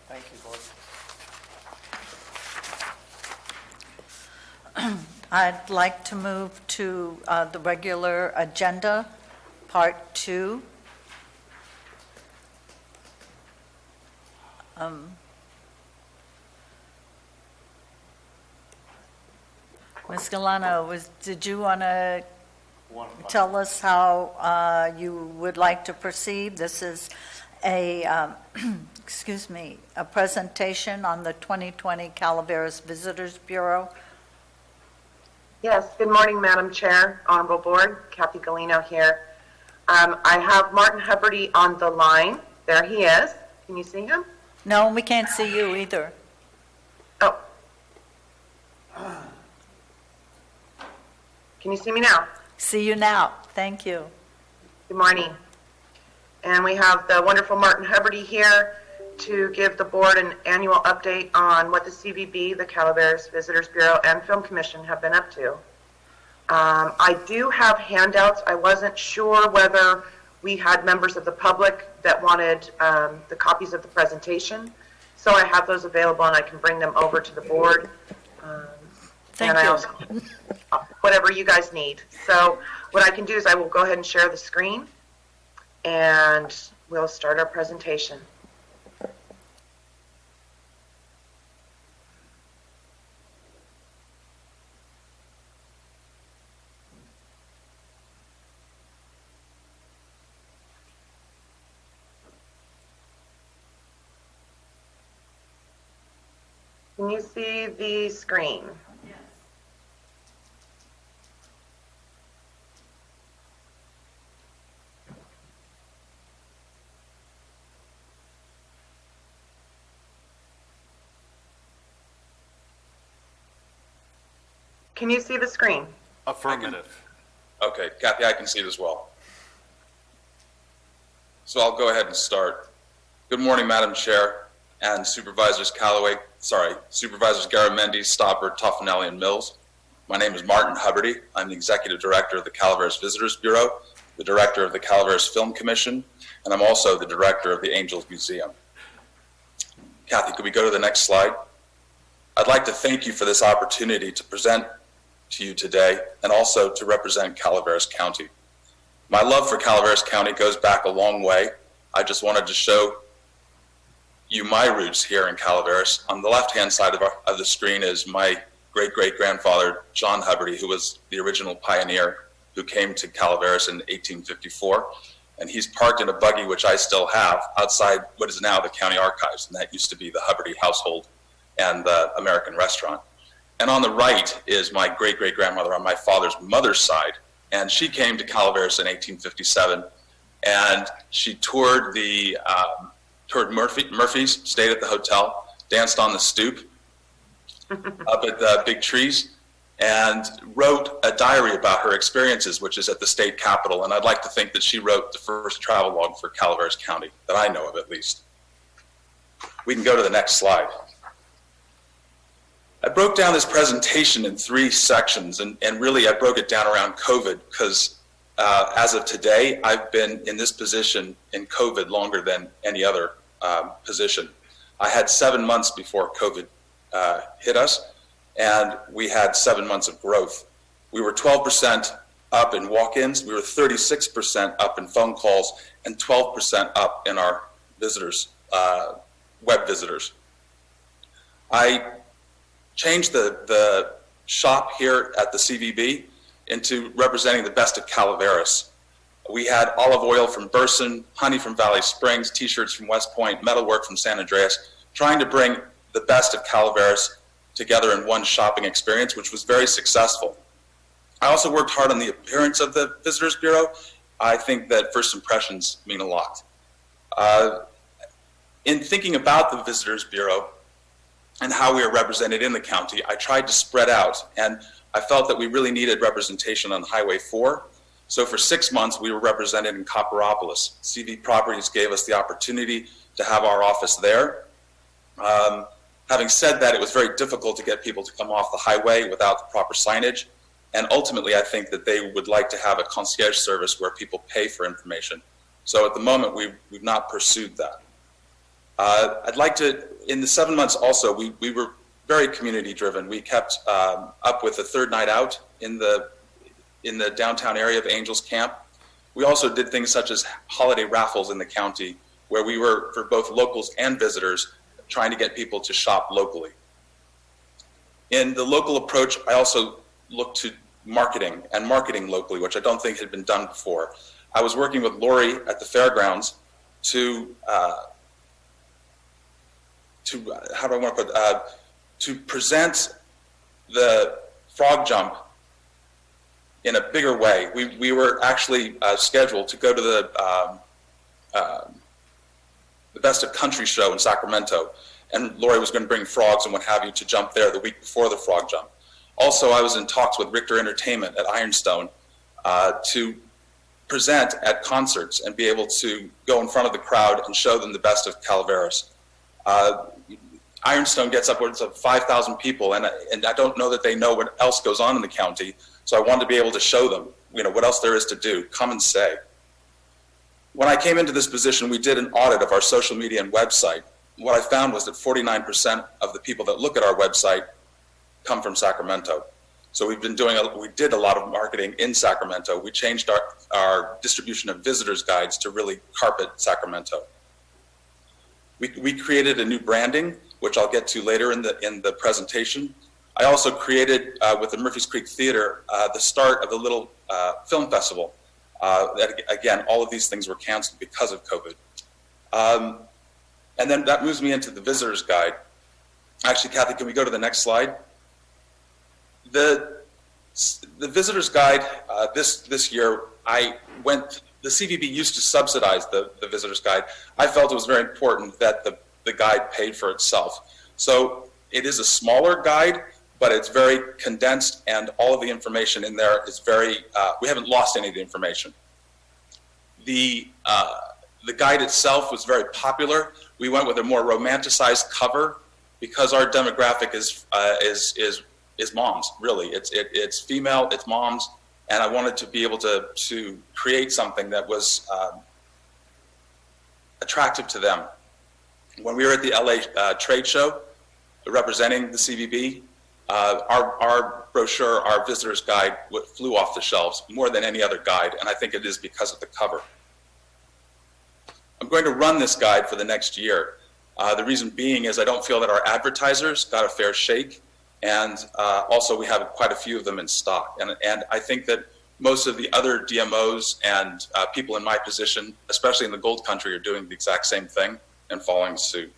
you, Board. I'd like to move to the regular agenda, Part 2. Ms. Galano, did you want to tell us how you would like to proceed? This is a, excuse me, a presentation on the 2020 Calaveras Visitors Bureau. Yes, good morning, Madam Chair, Honorable Board, Kathy Galino here. I have Martin Huberty on the line. There he is. Can you see him? No, we can't see you either. Oh. Can you see me now? See you now. Thank you. Good morning. And we have the wonderful Martin Huberty here to give the board an annual update on what the CVB, the Calaveras Visitors Bureau, and Film Commission have been up to. I do have handouts. I wasn't sure whether we had members of the public that wanted the copies of the presentation. So I have those available and I can bring them over to the board. Thank and you. I also, whatever you guys need. So what I can do is I will go ahead and share the screen and we'll start our presentation. Can you see the screen? Yes. Can you see the screen? Affirmative. Okay, Kathy, I can see it as well. So I'll go ahead and start. Good morning, Madam Chair and Supervisors Supervisors Garamendi, Stopper, Tuffanelli, and Mills. My name is Martin Huberty. I'm the Executive Director of the Calaveras Visitors Bureau, the Director of the Calaveras Film Commission, and I'm also the Director of the Angels Museum. Kathy, could we go to the next slide? I'd like to thank you for this opportunity to present to you today and also to represent Calaveras County. My love for Calaveras County goes back a long way. I just wanted to show you my roots here in Calaveras. On the left-hand side of the screen is my great-great-grandfather, John Huberty, who was the original pioneer who came to Calaveras in 1854. And he's parked in a buggy, which I still have, outside what is now the county archives. And that used to be the Huberty household and the American restaurant. And on the right is my great-great-grandmother on my father's mother's side, and she came to Calaveras in 1857, and she toured Murphy's, stayed at the hotel, danced on the stoop up at the big trees, and wrote a diary about her experiences, which is at the state capitol. And I'd like to think that she wrote the first travel log for Calaveras County, that I know of at least. We can go to the next slide. I broke down this presentation in 3 sections, and really I broke it down around COVID, because as of today, I've been in this position in COVID longer than any other position. I had 7 months before COVID hit us, and we had 7 months of growth. We were 12% up in walk-ins, we were 36% up in phone calls, and 12% up in our visitors, web visitors. I changed the shop here at the CVB into representing the best of Calaveras. We had olive oil from Burson, honey from Valley Springs, t-shirts from West Point, metalwork from San Andreas, trying to bring the best of Calaveras together in one shopping experience, which was very successful. I also worked hard on the appearance of the Visitors Bureau. I think that first impressions mean a lot. In thinking about the Visitors Bureau and how we are represented in the county, I tried to spread out, and I felt that we really needed representation on Highway 4. So for 6 months, we were represented in Copperopolis. CV Properties gave us the opportunity to have our office there. Having said that, it was very difficult to get people to come off the highway without the proper signage. And ultimately, I think that they would like to have a concierge service where people pay for information. So at the moment, we've not pursued that. I'd like to, in the 7 months also, we were very community driven. We kept up with the third night out in the downtown area of Angels Camp. We also did things such as holiday raffles in the county, where we were, for both locals and visitors, trying to get people to shop locally. In the local approach, I also looked to marketing and marketing locally, which I don't think had been done before. I was working with Lori at the fairgrounds to present the frog jump in a bigger way. We were actually scheduled to go to the Best of Country show in Sacramento, and Lori was going to bring frogs and what have you to jump there the week before the frog jump. Also, I was in talks with Richter Entertainment at Ironstone to present at concerts and be able to go in front of the crowd and show them the best of Calaveras. Ironstone gets upwards of 5,000 people, and I don't know that they know what else goes on in the county, so I wanted to be able to show them, what else there is to do. Come and say. When I came into this position, we did an audit of our social media and website. What I found was that 49% of the people that look at our website come from Sacramento. So we did a lot of marketing in Sacramento. We changed our distribution of visitors guides to really carpet Sacramento. We created a new branding, which I'll get to later in the presentation. I also created, with the Murphy's Creek Theater, the start of the little film festival. Again, all of these things were canceled because of COVID. And then that moves me into the visitor's guide. Actually, Kathy, can we go to the next slide? The visitor's guide, this year, the CVB used to subsidize the visitor's guide. I felt it was very important that the guide paid for itself. So it is a smaller guide, but it's very condensed, and all of the information in there is we haven't lost any of the information. The guide itself was very popular. We went with a more romanticized cover because our demographic is moms, really. It's female, it's moms, and I wanted to be able to create something that was attractive to them. When we were at the LA trade show representing the CVB, our brochure, our visitor's guide, flew off the shelves more than any other guide, and I think it is because of the cover. I'm going to run this guide for the next year. The reason being is I don't feel that our advertisers got a fair shake, and also we have quite a few of them in stock. And I think that most of the other DMOs and people in my position, especially in the gold country, are doing the exact same thing and following suit.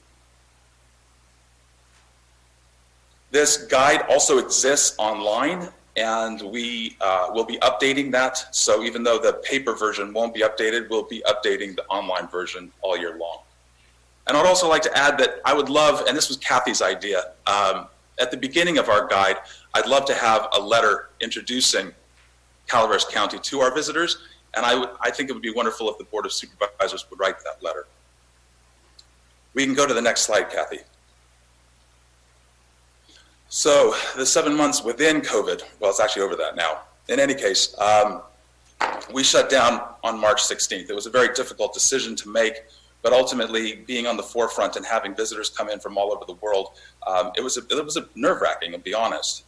This guide also exists online and we will be updating that. So even though the paper version won't be updated, we'll be updating the online version all year long. And I'd also like to add that I would love, and this was Kathy's idea, at the beginning of our guide, I'd love to have a letter introducing Calaveras County to our visitors, and I think it would be wonderful if the Board of Supervisors would write that letter. We can go to the next slide, Kathy. So the 7 months within COVID, well, it's actually over that now. In any case, we shut down on March 16th. It was a very difficult decision to make, but ultimately being on the forefront and having visitors come in from all over the world, it was a nerve-wracking, to be honest.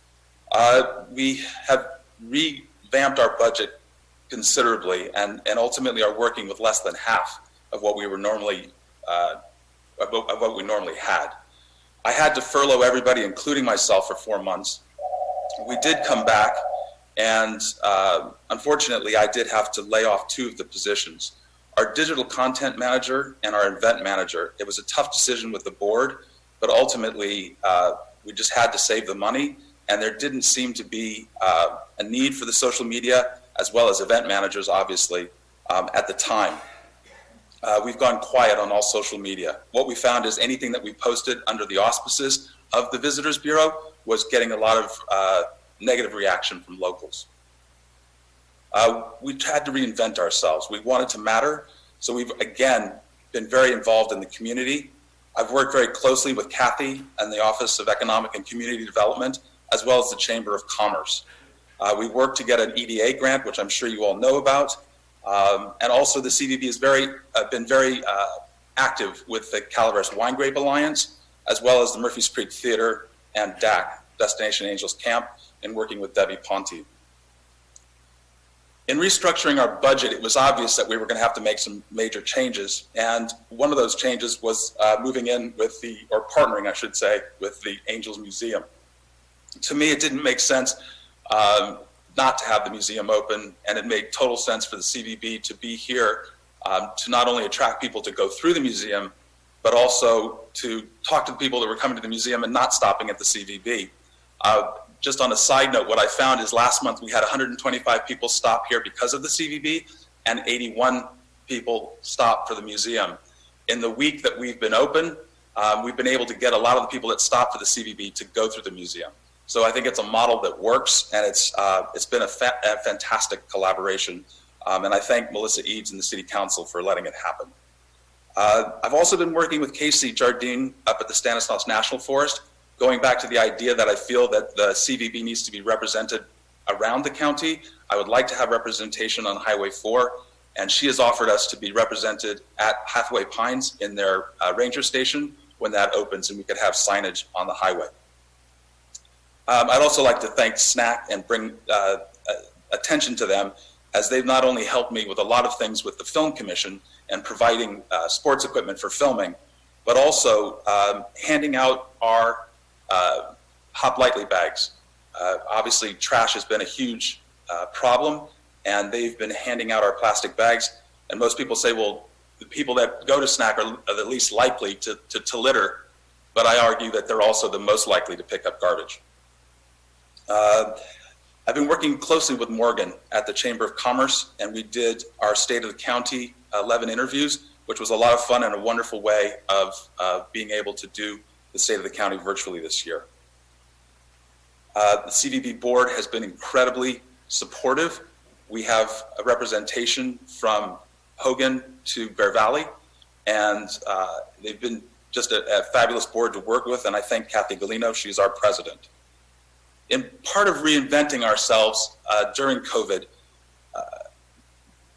We have revamped our budget considerably, and ultimately are working with less than half of what we were normally of what we normally had. I had to furlough everybody, including myself, for 4 months. We did come back, and unfortunately, I did have to lay off 2 of the positions. Our digital content manager and our event manager. It was a tough decision with the board, but ultimately, we just had to save the money, and there didn't seem to be a need for the social media, as well as event managers, obviously, at the time. We've gone quiet on all social media. What we found is anything that we posted under the auspices of the Visitors Bureau was getting a lot of negative reaction from locals. We had to reinvent ourselves. We wanted to matter, so we've, again, been very involved in the community. I've worked very closely with Kathy and the Office of Economic and Community Development, as well as the Chamber of Commerce. We worked to get an EDA grant, which I'm sure you all know about. And also the CVB has been very active with the Calaveras Wine Grape Alliance, as well as the Murphy's Creek Theater and DAC, Destination Angels Camp, and working with Debbie Ponte. In restructuring our budget, it was obvious that we were going to have to make some major changes. And one of those changes was moving in with or partnering, I should say, with the Angels Museum. To me, it didn't make sense not to have the museum open, and it made total sense for the CVB to be here to not only attract people to go through the museum, but also to talk to the people that were coming to the museum and not stopping at the CVB. Just on a side note, what I found is last month we had 125 people stop here because of the CVB, and 81 people stop for the museum. In the week that we've been open, we've been able to get a lot of the people that stop for the CVB to go through the museum. So I think it's a model that works, and it's been a fantastic collaboration. And I thank Melissa Eads and the City Council for letting it happen. I've also been working with Casey Jardine up at the Stanislaus National Forest, going back to the idea that I feel that the CVB needs to be represented around the county. I would like to have representation on Highway 4, and she has offered us to be represented at Hathaway Pines in their ranger station when that opens, and we could have signage on the highway. I'd also like to thank SNAC and bring attention to them, as they've not only helped me with a lot of things with the Film Commission and providing sports equipment for filming, but also handing out our Hop Lightly bags. Obviously, trash has been a huge problem, and they've been handing out our plastic bags. And most people say, well, the people that go to SNAC are the least likely to litter, but I argue that they're also the most likely to pick up garbage. I've been working closely with Morgan at the Chamber of Commerce, and we did our State of the County 11 interviews, which was a lot of fun and a wonderful way of being able to do the State of the County virtually this year. The CVB board has been incredibly supportive. We have a representation from Hogan to Bear Valley, and they've been just a fabulous board to work with, and I thank Kathy Galino. She's our president. In part of reinventing ourselves during COVID,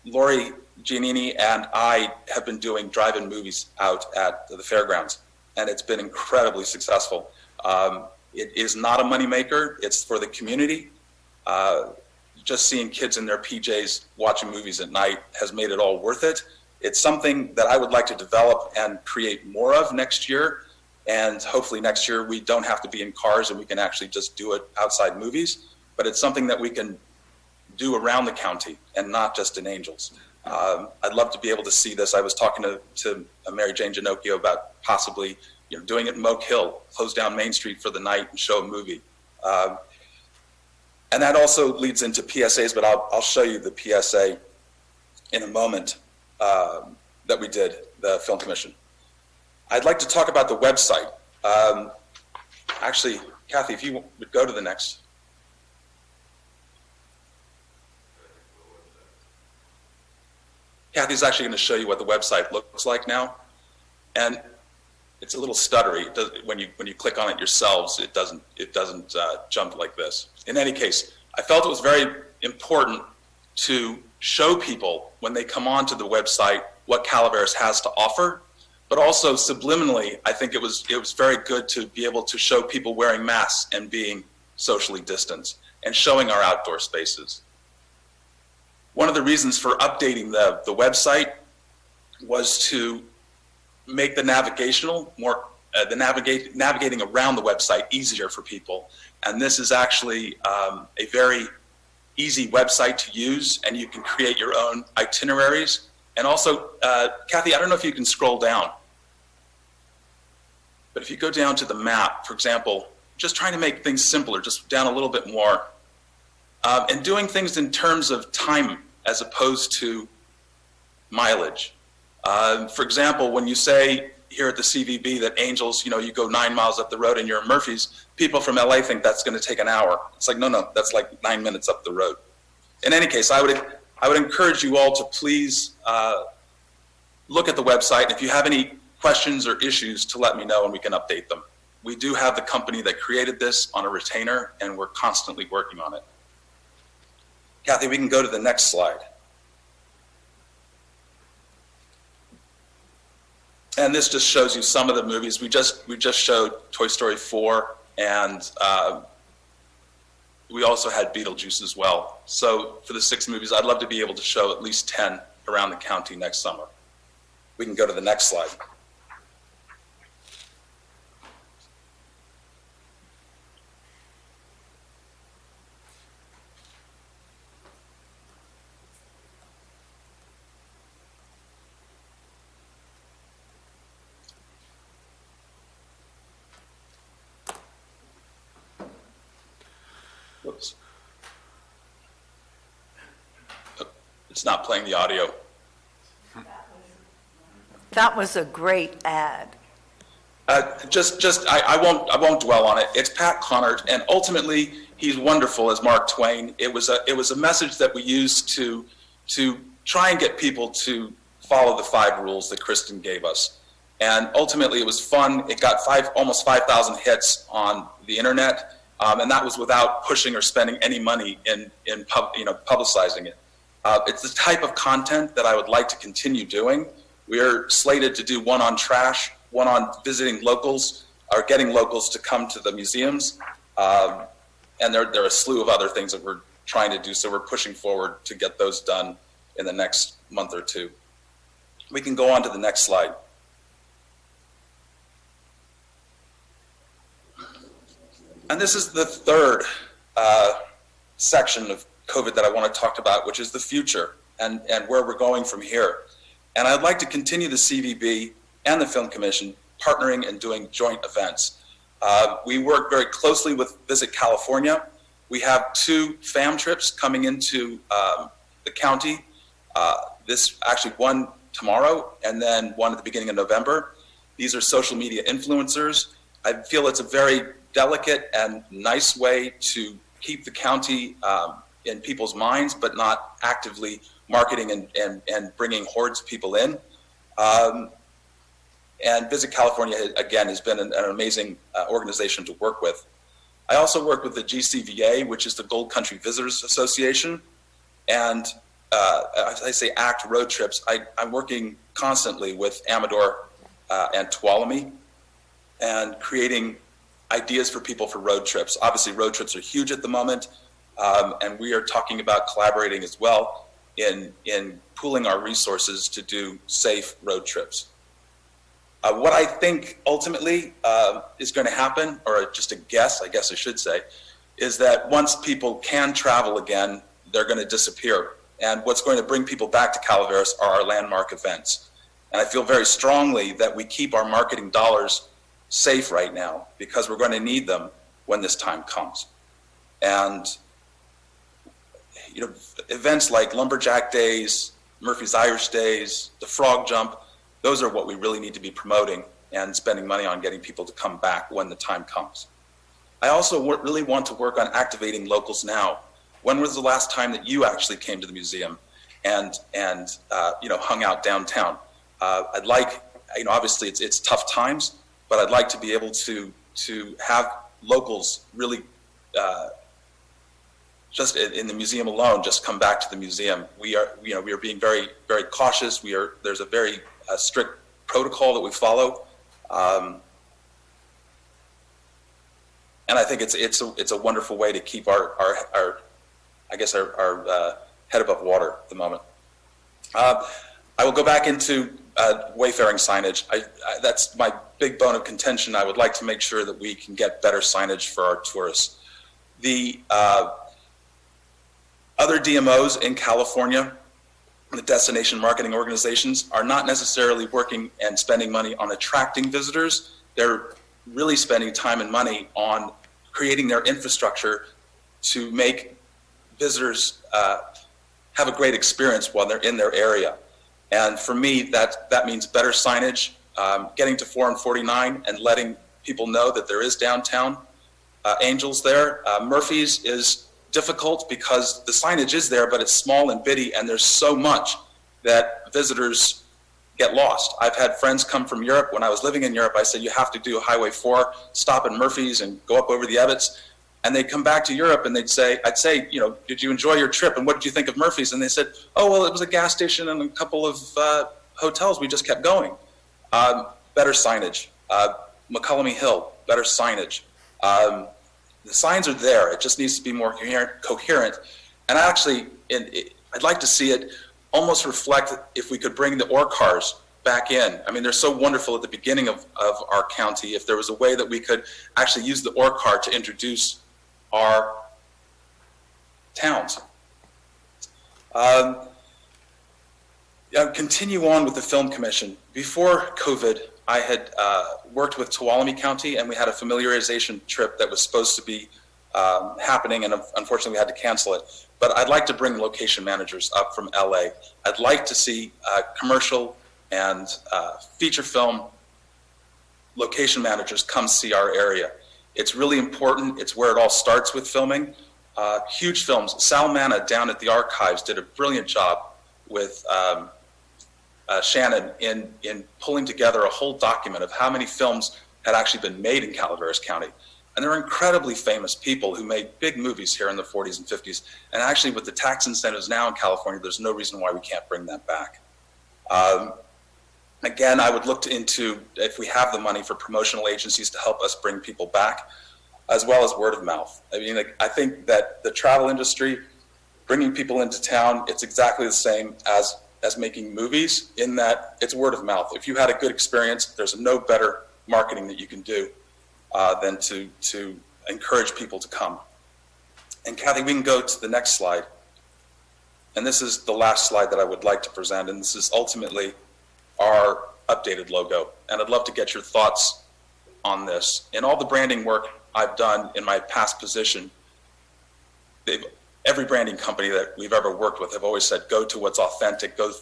Lori Giannini and I have been doing drive-in movies out at the fairgrounds, and it's been incredibly successful. It is not a moneymaker. It's for the community. Just seeing kids in their PJs watching movies at night has made it all worth it. It's something that I would like to develop and create more of next year. And hopefully next year we don't have to be in cars and we can actually just do it outside movies. But it's something that we can do around the county and not just in Angels. I'd love to be able to see this. I was talking to Mary Jane Ginocchio about possibly doing it in Moke Hill, close down Main Street for the night and show a movie. And that also leads into PSAs, but I'll show you the PSA in a moment that we did, the Film Commission. I'd like to talk about the website. Actually, Kathy, if you would go to the next. Kathy's actually going to show you what the website looks like now. And it's a little stuttery. It does, when you click on it yourselves, it doesn't jump like this. In any case, I felt it was very important to show people when they come onto the website what Calaveras has to offer, but also subliminally, I think it was very good to be able to show people wearing masks and being socially distanced and showing our outdoor spaces. One of the reasons for updating the website was to make the navigational more, navigating around the website easier for people. And this is actually a very easy website to use, and you can create your own itineraries. And also, Kathy, I don't know if you can scroll down, but if you go down to the map, for example, just trying to make things simpler, just down a little bit more, and doing things in terms of time as opposed to mileage. For example, when you say here at the CVB that Angels, you go 9 miles up the road and you're in Murphy's, people from LA think that's going to take an hour. It's like, no, that's like 9 minutes up the road. In any case, I would encourage you all to please look at the website. If you have any questions or issues, to let me know and we can update them. We do have the company that created this on a retainer, and we're constantly working on it. Kathy, we can go to the next slide. And this just shows you some of the movies. We just showed Toy Story 4, and we also had Beetlejuice as well. So for the 6 movies, I'd love to be able to show at least 10 around the county next summer. We can go to the next slide. Whoops. Oh, it's not playing the audio. That was a great ad. I won't dwell on it. It's Pat Connard, and ultimately he's wonderful as Mark Twain. It was a message that we used to try and get people to follow the 5 rules that Kristen gave us. And ultimately it was fun. It got almost 5,000 hits on the internet. And that was without pushing or spending any money in publicizing it. It's the type of content that I would like to continue doing. We are slated to do one on trash, one on visiting locals, or getting locals to come to the museums. And there are a slew of other things that we're trying to do, so we're pushing forward to get those done in the next month or 2. We can go on to the next slide. And this is the third section of COVID that I want to talk about, which is the future and where we're going from here. And I'd like to continue the CVB and the Film Commission partnering and doing joint events. We work very closely with Visit California. We have 2 FAM trips coming into the county. One tomorrow and then one at the beginning of November. These are social media influencers. I feel it's a very delicate and nice way to keep the county in people's minds, but not actively marketing and bringing hordes of people in. And Visit California, again, has been an amazing organization to work with. I also work with the GCVA, which is the Gold Country Visitors Association. And as I say, ACT road trips, I'm working constantly with Amador and Tuolumne and creating ideas for people for road trips. Obviously, road trips are huge at the moment, and we are talking about collaborating as well in pooling our resources to do safe road trips. What I think ultimately is going to happen, or just a guess, I guess I should say, is that once people can travel again, they're going to disappear. And what's going to bring people back to Calaveras are our landmark events. And I feel very strongly that we keep our marketing dollars safe right now because we're going to need them when this time comes. And events like Lumberjack Days, Murphy's Irish Days, the Frog Jump, those are what we really need to be promoting and spending money on getting people to come back when the time comes. I also really want to work on activating locals now. When was the last time that you actually came to the museum and hung out downtown? I'd like, obviously it's tough times, but I'd like to be able to have locals really just in the museum alone, just come back to the museum. We are being very, very cautious. There's a very strict protocol that we follow. And I think it's a wonderful way to keep our head above water at the moment. I will go back into wayfaring signage. That's my big bone of contention. I would like to make sure that we can get better signage for our tourists. The other DMOs in California, the destination marketing organizations, are not necessarily working and spending money on attracting visitors. They're really spending time and money on creating their infrastructure to make visitors have a great experience while they're in their area. And for me, that means better signage, getting to 4 and 49 and letting people know that there is downtown Angels there. Murphy's is difficult because the signage is there, but it's small and bitty, and there's so much that visitors get lost. I've had friends come from Europe. When I was living in Europe, I said, you have to do Highway 4, stop at Murphy's and go up over the Ebbets. And they'd come back to Europe and I'd say, did you enjoy your trip? And what did you think of Murphy's? And they said, oh, well, it was a gas station and a couple of hotels. We just kept going. Better signage. McCullum Hill, better signage. The signs are there. It just needs to be more coherent. And actually, I'd like to see it almost reflect if we could bring the ore cars back in. I mean, they're so wonderful at the beginning of our county. If there was a way that we could actually use the ore car to introduce our towns. Continue on with the Film Commission. Before COVID, I had worked with Tuolumne County, and we had a familiarization trip that was supposed to be happening, and unfortunately we had to cancel it. But I'd like to bring location managers up from LA. I'd like to see commercial and feature film location managers come see our area. It's really important. It's where it all starts with filming. Huge films. Sal Manna down at the archives did a brilliant job with Shannon in pulling together a whole document of how many films had actually been made in Calaveras County. And there are incredibly famous people who made big movies here in the 40s and 50s. And actually with the tax incentives now in California, there's no reason why we can't bring that back. Again, I would look into if we have the money for promotional agencies to help us bring people back, as well as word of mouth. I mean, I think that the travel industry, bringing people into town, it's exactly the same as making movies in that it's word of mouth. If you had a good experience, there's no better marketing that you can do than to encourage people to come. And Kathy, we can go to the next slide. And this is the last slide that I would like to present, and this is ultimately our updated logo. And I'd love to get your thoughts on this. In all the branding work I've done in my past position, every branding company that we've ever worked with have always said, go to what's authentic, go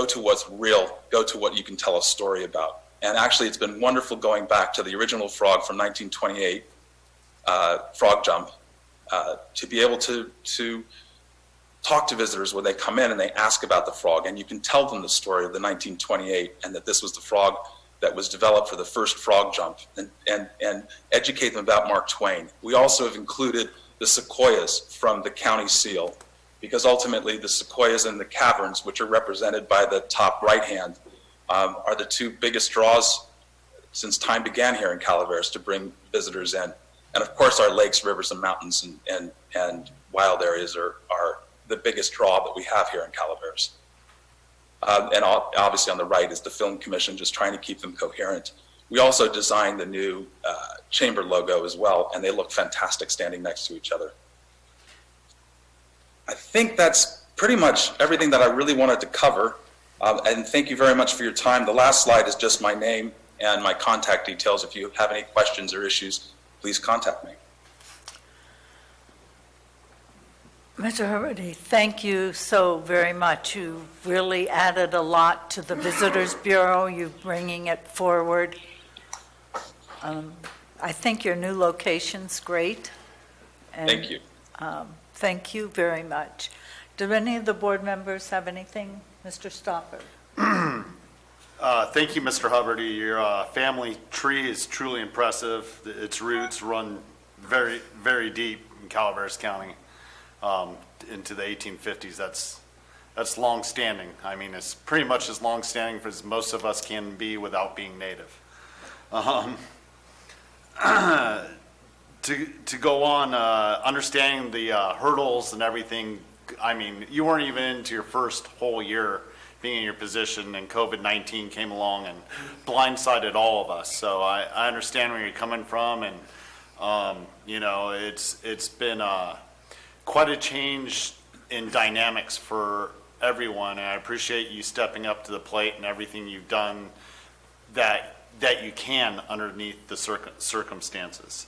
to what's real, go to what you can tell a story about. And actually, it's been wonderful going back to the original frog from 1928, Frog Jump, to be able to talk to visitors when they come in and they ask about the frog. And you can tell them the story of the 1928 and that this was the frog that was developed for the first frog jump, and educate them about Mark Twain. We also have included the sequoias from the county seal, because ultimately the sequoias and the caverns, which are represented by the top right hand, are the two biggest draws since time began here in Calaveras to bring visitors in. And of course our lakes, rivers, and mountains and wild areas are the biggest draw that we have here in Calaveras. And obviously on the right is the Film Commission, just trying to keep them coherent. We also designed the new chamber logo as well, and they look fantastic standing next to each other. I think that's pretty much everything that I really wanted to cover. And thank you very much for your time. The last slide is just my name and my contact details. If you have any questions or issues, please contact me. Mr. Herberty, thank you so very much. You've really added a lot to the Visitors Bureau. You're bringing it forward. I think your new location's great. And, Thank you. Thank you very much. Do any of the board members have anything? Mr. Stopper? Thank you, Mr. Hubbard. Your family tree is truly impressive. Its roots run very, very deep in Calaveras County into the 1850s. That's long-standing. I mean, it's pretty much as long-standing as most of us can be without being native. To go on, understanding the hurdles and everything, I mean, you weren't even into your first whole year being in your position, and COVID-19 came along and blindsided all of us. So I understand where you're coming from, and you know, it's been quite a change in dynamics for everyone, and I appreciate you stepping up to the plate and everything you've done that you can underneath the circumstances.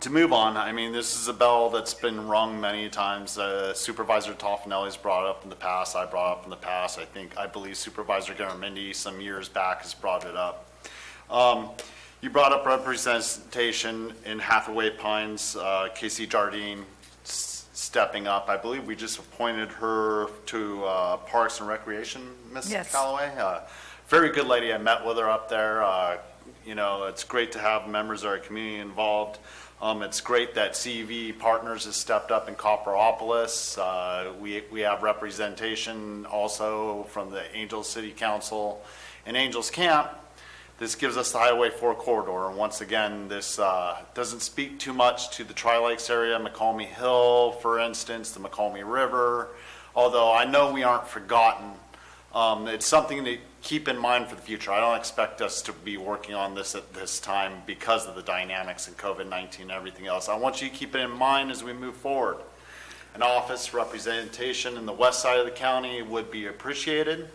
To move on, I mean, this is a bell that's been rung many times. Supervisor Toffanelli's brought it up in the past. I brought it up in the past. I believe Supervisor Garamendi some years back has brought it up. You brought up representation in Hathaway Pines, Casey Jardine stepping up. I believe we just appointed her to Parks and Recreation, Ms. Yes. Calloway. Very good lady. I met with her up there. You know, it's great to have members of our community involved. It's great that CV Partners has stepped up in Copperopolis. We have representation also from the Angels City Council and Angels Camp. This gives us the Highway 4 corridor. And once again, this doesn't speak too much to the Tri-Lakes area, McCalmy Hill, for instance, the McCalmy River. Although I know we aren't forgotten. It's something to keep in mind for the future. I don't expect us to be working on this at this time because of the dynamics and COVID-19 and everything else. I want you to keep it in mind as we move forward. An office representation in the west side of the county would be appreciated.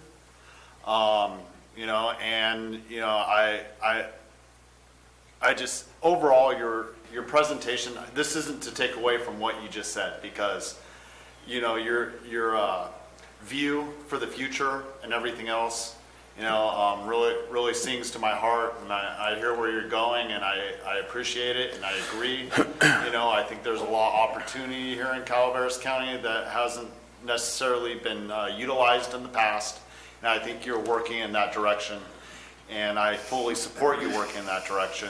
You know, and you know, I just overall your presentation. This isn't to take away from what you just said, because you know your view for the future and everything else, you know, really sings to my heart, and I hear where you're going, and I appreciate it, and I agree. You know, I think there's a lot of opportunity here in Calaveras County that hasn't necessarily been utilized in the past, and I think you're working in that direction, and I fully support you working in that direction.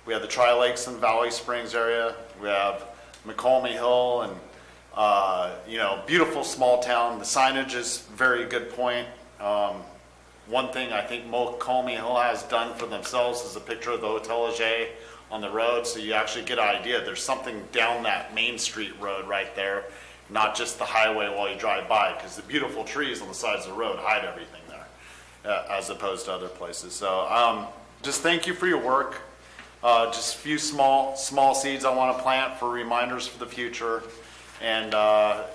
We have the Tri-Lakes and Valley Springs area. We have McCalmy Hill, and you know, beautiful small town. The signage is very good point. One thing I think McCalmy Hill has done for themselves is a picture of the Hotel Leger on the road, so you actually get an idea. There's something down that Main Street road right there, not just the highway while you drive by, because the beautiful trees on the sides of the road hide everything there, as opposed to other places. So just thank you for your work. Just a few small seeds I want to plant for reminders for the future. And,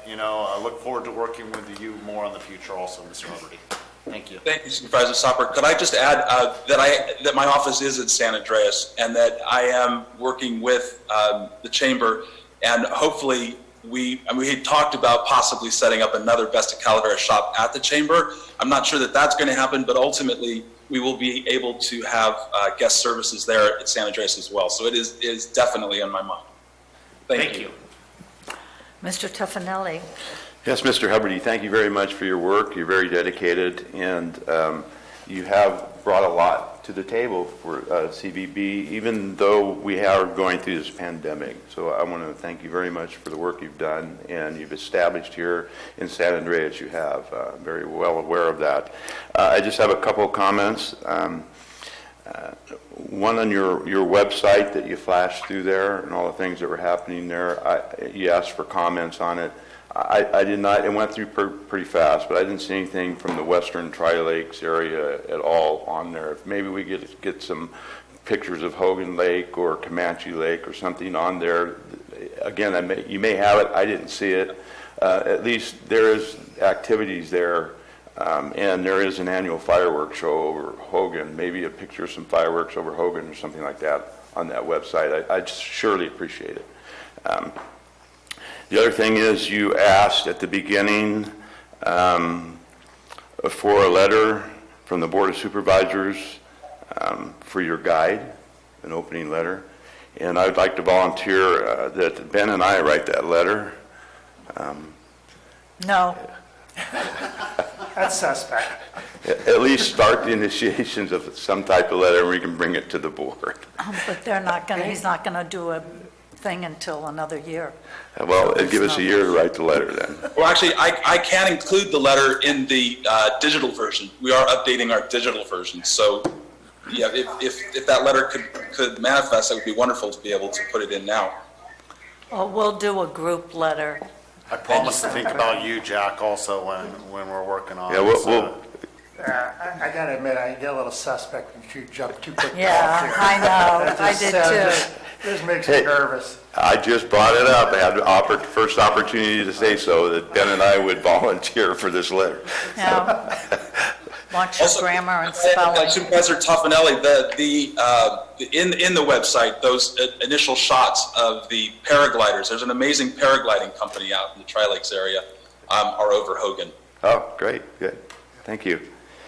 you know, I look forward to working with you more in the future also, Mr. Liberty. Thank you. Thank you, Supervisor Stopper. Could I just add that my office is in San Andreas, and that I am working with the Chamber, and hopefully we had talked about possibly setting up another Best of Calaveras shop at the Chamber. I'm not sure that that's going to happen, but ultimately we will be able to have guest services there at San Andreas as well. So it is definitely on my mind. Thank you. Mr. Tuffanelli. Yes, Mr. Hubbard, thank you very much for your work. You're very dedicated, and you have brought a lot to the table for CVB, even though we are going through this pandemic. So I want to thank you very much for the work you've done, and you've established here in San Andreas. You have very well aware of that. I just have a couple of comments. One on your website that you flashed through there and all the things that were happening there. You asked for comments on it. I did not. It went through pretty fast, but I didn't see anything from the Western Tri-Lakes area at all on there. Maybe we get some pictures of Hogan Lake or Comanche Lake or something on there. Again, you may have it. I didn't see it. At least there is activities there. And there is an annual fireworks show over Hogan, maybe a picture of some fireworks over Hogan or something like that on that website. I'd surely appreciate it. The other thing is you asked at the beginning for a letter from the Board of Supervisors for your guide, an opening letter. And I would like to volunteer that Ben and I write that letter. No. That's suspect. At least start the initiations of some type of letter, and we can bring it to the board. But they're not going to, he's not going to do a thing until another year. Well, give us a year to write the letter then. Well, actually, I can include the letter in the digital version. We are updating our digital version. So, yeah, if that letter could manifest, that would be wonderful to be able to put it in now. Well, we'll do a group letter. I promise to think about you, Jack, also when we're working on Yeah, it. I gotta admit, I get a little suspect when you jump too quick. Yeah, I know, I did too. This makes me nervous. I just brought it up. I had the first opportunity to say so, that Ben and I would volunteer for this letter. Now, watch your grammar and spelling. Supervisor Toffanelli, in the website, those initial shots of the paragliders, there's an amazing paragliding company out in the Tri-Lakes area, are over Hogan. Oh, great, good. Thank you.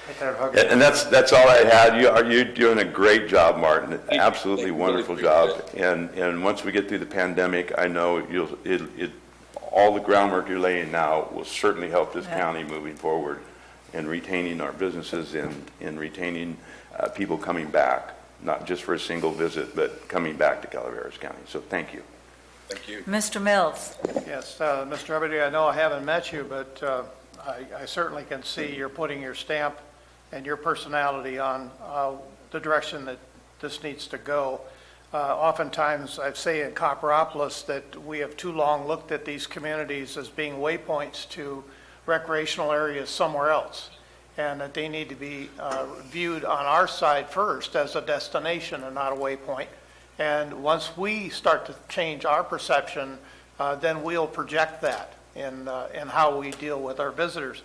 Right there, Hogan. And that's all I had. You're doing a great job, Martin. Absolutely Thank you. wonderful job. And once we get through the pandemic, I know all the groundwork you're laying now will certainly help this county moving forward in retaining our businesses and in retaining people coming back, not just for a single visit, but coming back to Calaveras County. So thank you. Thank you. Mr. Mills. Yes, Mr. Hubbard, I know I haven't met you, but I certainly can see you're putting your stamp and your personality on the direction that this needs to go. Oftentimes, I say in Copperopolis that we have too long looked at these communities as being waypoints to recreational areas somewhere else, and that they need to be viewed on our side first as a destination and not a waypoint. And once we start to change our perception, then we'll project that in how we deal with our visitors.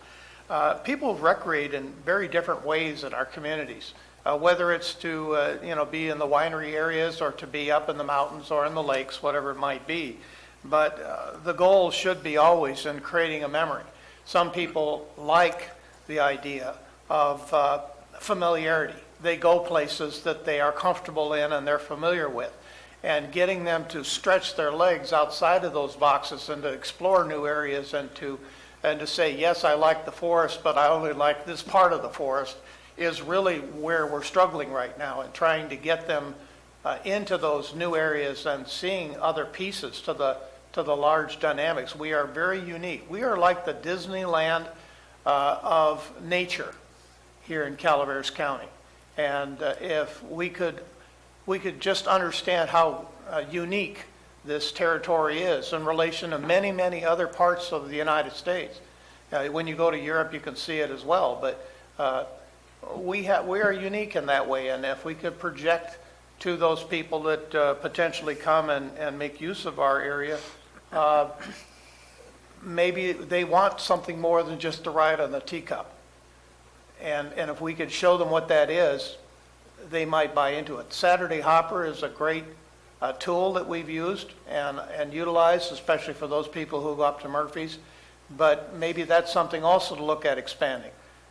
People recreate in very different ways in our communities, whether it's to be in the winery areas or to be up in the mountains or in the lakes, whatever it might be. But the goal should be always in creating a memory. Some people like the idea of familiarity. They go places that they are comfortable in and they're familiar with. And getting them to stretch their legs outside of those boxes and to explore new areas and to say, yes, I like the forest, but I only like this part of the forest, is really where we're struggling right now, and trying to get them into those new areas and seeing other pieces to the large dynamics. We are very unique. We are like the Disneyland of nature here in Calaveras County. And if we could just understand how unique this territory is in relation to many, many other parts of the United States. When you go to Europe, you can see it as well, but we are unique in that way, and if we could project to those people that potentially come and make use of our area, maybe they want something more than just a ride on the teacup. And if we could show them what that is, they might buy into it. Saturday Hopper is a great tool that we've used and utilized, especially for those people who go up to Murphy's. But maybe that's something also to look at expanding.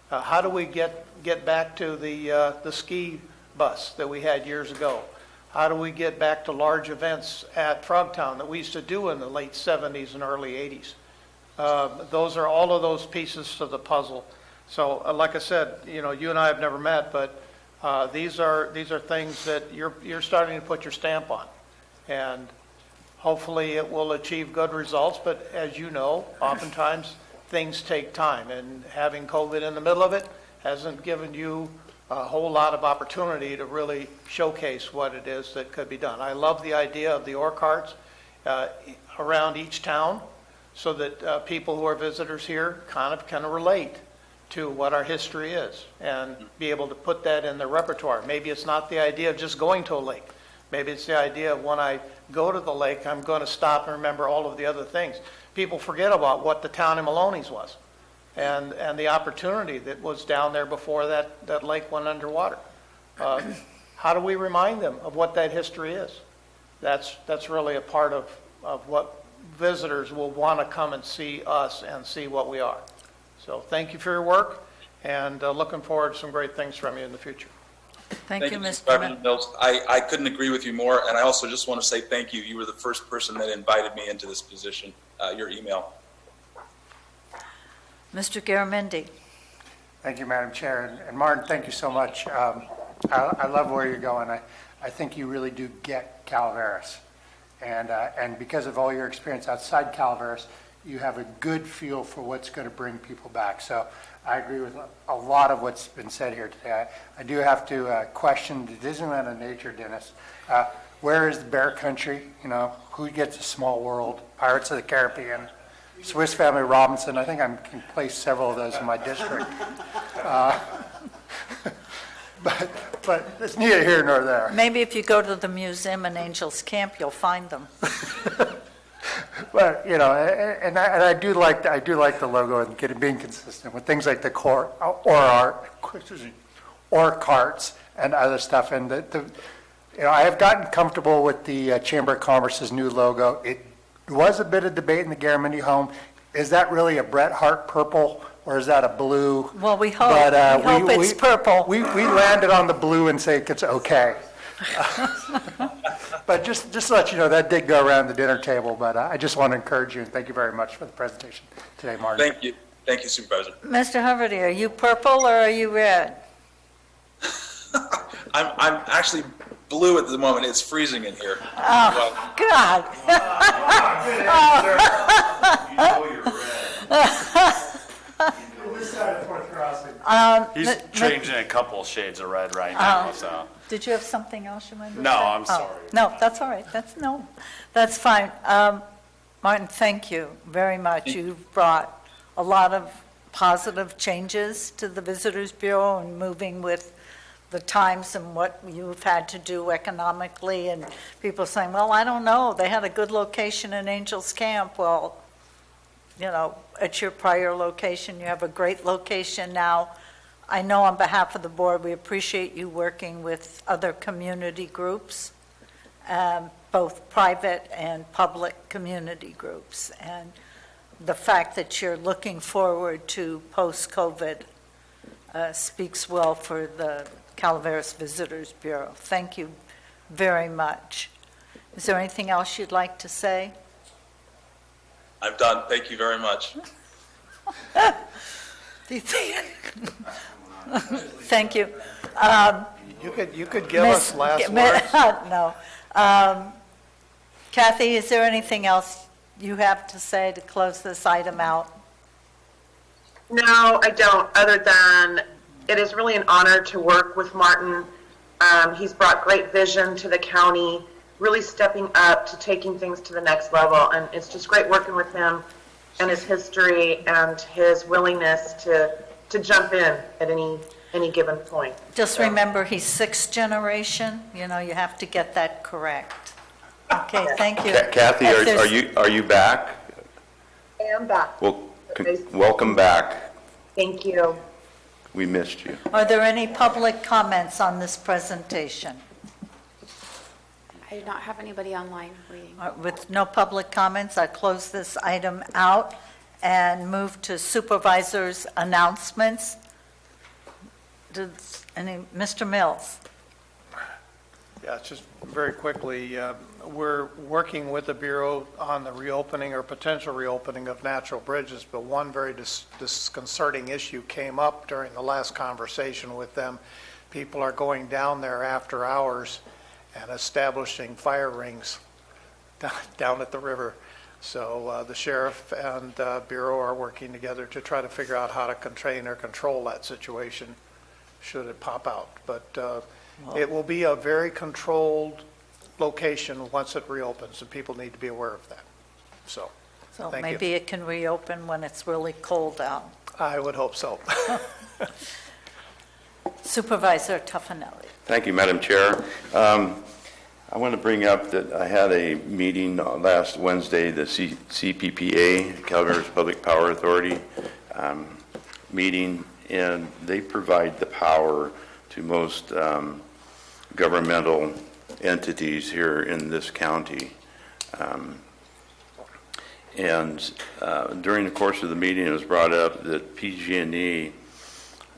How do we get back to the ski bus that we had years ago? How do we get back to large events at Frogtown that we used to do in the late 70s and early 80s? Those are all of those pieces to the puzzle. So like I said, you and I have never met, but these are things that you're starting to put your stamp on, and hopefully it will achieve good results. But as you know, oftentimes things take time, and having COVID in the middle of it hasn't given you a whole lot of opportunity to really showcase what it is that could be done. I love the idea of the ore carts around each town, so that people who are visitors here kind of can relate to what our history is and be able to put that in their repertoire. Maybe it's not the idea of just going to a lake. Maybe it's the idea of when I go to the lake, I'm going to stop and remember all of the other things. People forget about what the town of Maloney's was and the opportunity that was down there before that lake went underwater. how do we remind them of what that history is? That's really a part of what visitors will want to come and see us and see what we are. So thank you for your work, and looking forward to some great things from you in the future. Thank you, Mr. Supervisor Mills. I couldn't agree with you more, and I also just want to say thank you. You were the first person that invited me into this position, your email. Mr. Garamendi. Thank you, Madam Chair. And Martin, thank you so much. I love where you're going. I think you really do get Calaveras. And because of all your experience outside Calaveras, you have a good feel for what's going to bring people back. So I agree with a lot of what's been said here today. I do have to question the Disneyland of nature, Dennis. Where is the bear country? You know, who gets a small world? Pirates of the Caribbean, Swiss Family Robinson. I think I can place several of those in my district. But it's neither here nor there. Maybe if you go to the museum in Angels Camp, you'll find them. But, you know, and I do like the logo and being consistent with things like the core or carts and other stuff. And you know, I have gotten comfortable with the Chamber of Commerce's new logo. It was a bit of debate in the Garamendi home. Is that really a Bret Hart purple, or is that a blue? Well, we hope, it's purple. We landed on the blue and say it's okay. But just to let you know, that did go around the dinner table, but I just want to encourage you, and thank you very much for the presentation today, Martin. Thank you. Thank you, Supervisor. Mr. Huberty, are you purple or are you red? I'm actually blue at the moment. It's freezing in here. Oh, God. He's changing a couple shades of red right now, so. Did you have something else you wanted to say? No, I'm sorry. No, that's all right. That's fine. Martin, thank you very much. You've brought a lot of positive changes to the Visitors Bureau and moving with the times and what you've had to do economically, and people saying, well, I don't know, they had a good location in Angels Camp. Well, you know, at your prior location, you have a great location now. I know on behalf of the board, we appreciate you working with other community groups, both private and public community groups. And the fact that you're looking forward to post-COVID speaks well for the Calaveras Visitors Bureau. Thank you very much. Is there anything else you'd like to say? I'm done. Thank you very much. Thank you. You could give us last words. No. Kathy, is there anything else you have to say to close this item out? No, I don't, other than it is really an honor to work with Martin. He's brought great vision to the county, really stepping up to taking things to the next level. And it's just great working with him and his history and his willingness to jump in at any given point. Just remember, he's sixth generation. You know, you have to get that correct. Okay, thank you. Kathy, are you back? I am back. Well, welcome back. Thank you. We missed you. Are there any public comments on this presentation? I do not have anybody online reading. With no public comments, I close this item out and move to supervisors' announcements. Mr. Mills? Yeah, just very quickly, we're working with the Bureau on the reopening or potential reopening of natural bridges, but one very disconcerting issue came up during the last conversation with them. People are going down there after hours and establishing fire rings down at the river. So the sheriff and Bureau are working together to try to figure out how to contain or control that situation should it pop out. But it will be a very controlled location once it reopens, and people need to be aware of that. So Maybe it can reopen when it's really cold out. I would hope so. Supervisor Tuffanelli. Thank you, Madam Chair. I want to bring up that I had a meeting last Wednesday, the CPPA, Calaveras Public Power Authority meeting, and they provide the power to most governmental entities here in this county. During the course of the meeting, it was brought up that PG&E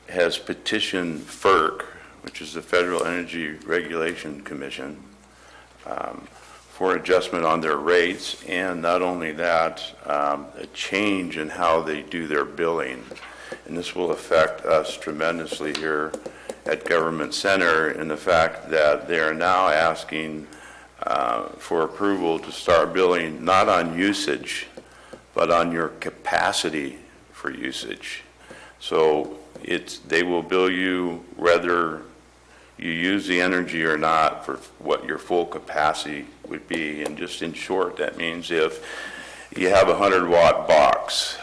has petitioned FERC, which is the Federal Energy Regulation Commission, for adjustment on their rates, and not only that, a change in how they do their billing. And this will affect us tremendously here at Government Center in the fact that they are now asking for approval to start billing not on usage, but on your capacity for usage. So they will bill you whether you use the energy or not for what your full capacity would be. And just in short, that means if you have a 100-watt box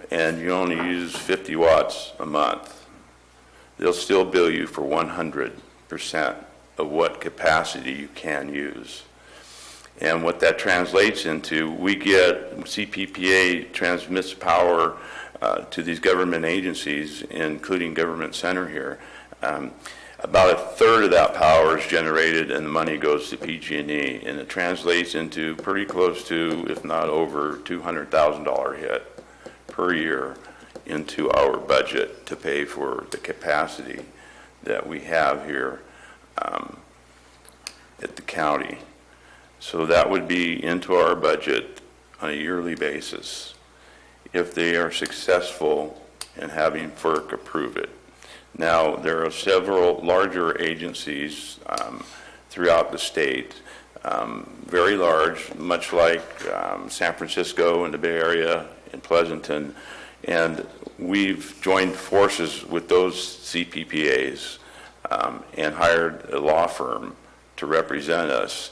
and you only use 50 watts a month, they'll still bill you for 100% of what capacity you can use. And what that translates into, we get, CPPA transmits power to these government agencies, including Government Center here. About a third of that power is generated and the money goes to PG&E, and it translates into pretty close to, if not over, $200,000 hit per year into our budget to pay for the capacity that we have here at the county. So that would be into our budget on a yearly basis if they are successful in having FERC approve it. Now, there are several larger agencies throughout the state, very large, much like San Francisco and the Bay Area and Pleasanton, and we've joined forces with those CPPAs and hired a law firm to represent us.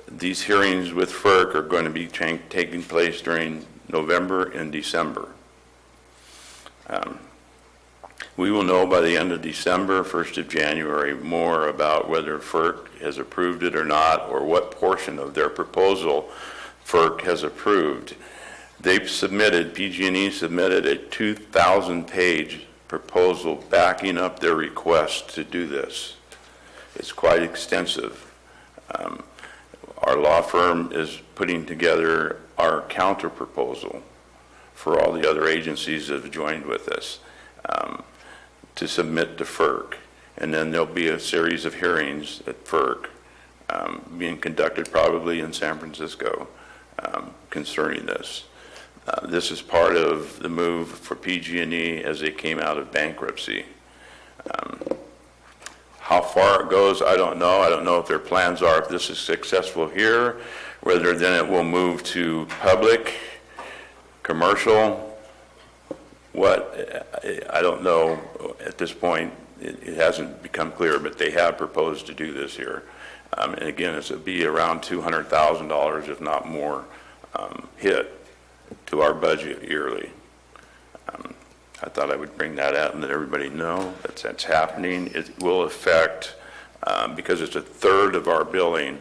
These hearings with FERC are going to be taking place during November and December. We will know by the end of December, 1st of January, more about whether FERC has approved it or not, or what portion of their proposal FERC has approved. They've submitted, PG&E submitted a 2,000-page proposal backing up their request to do this. It's quite extensive. Our law firm is putting together our counter proposal for all the other agencies that have joined with us to submit to FERC. And then there'll be a series of hearings at FERC being conducted probably in San Francisco concerning this. This is part of the move for PG&E as they came out of bankruptcy. How far it goes, I don't know. I don't know if their plans are, if this is successful here, whether then it will move to public, commercial, what, I don't know at this point. It hasn't become clear, but they have proposed to do this here. And again, it would be around $200,000, if not more, hit to our budget yearly. I thought I would bring that out and let everybody know that's happening. It will affect, because it's a third of our billing,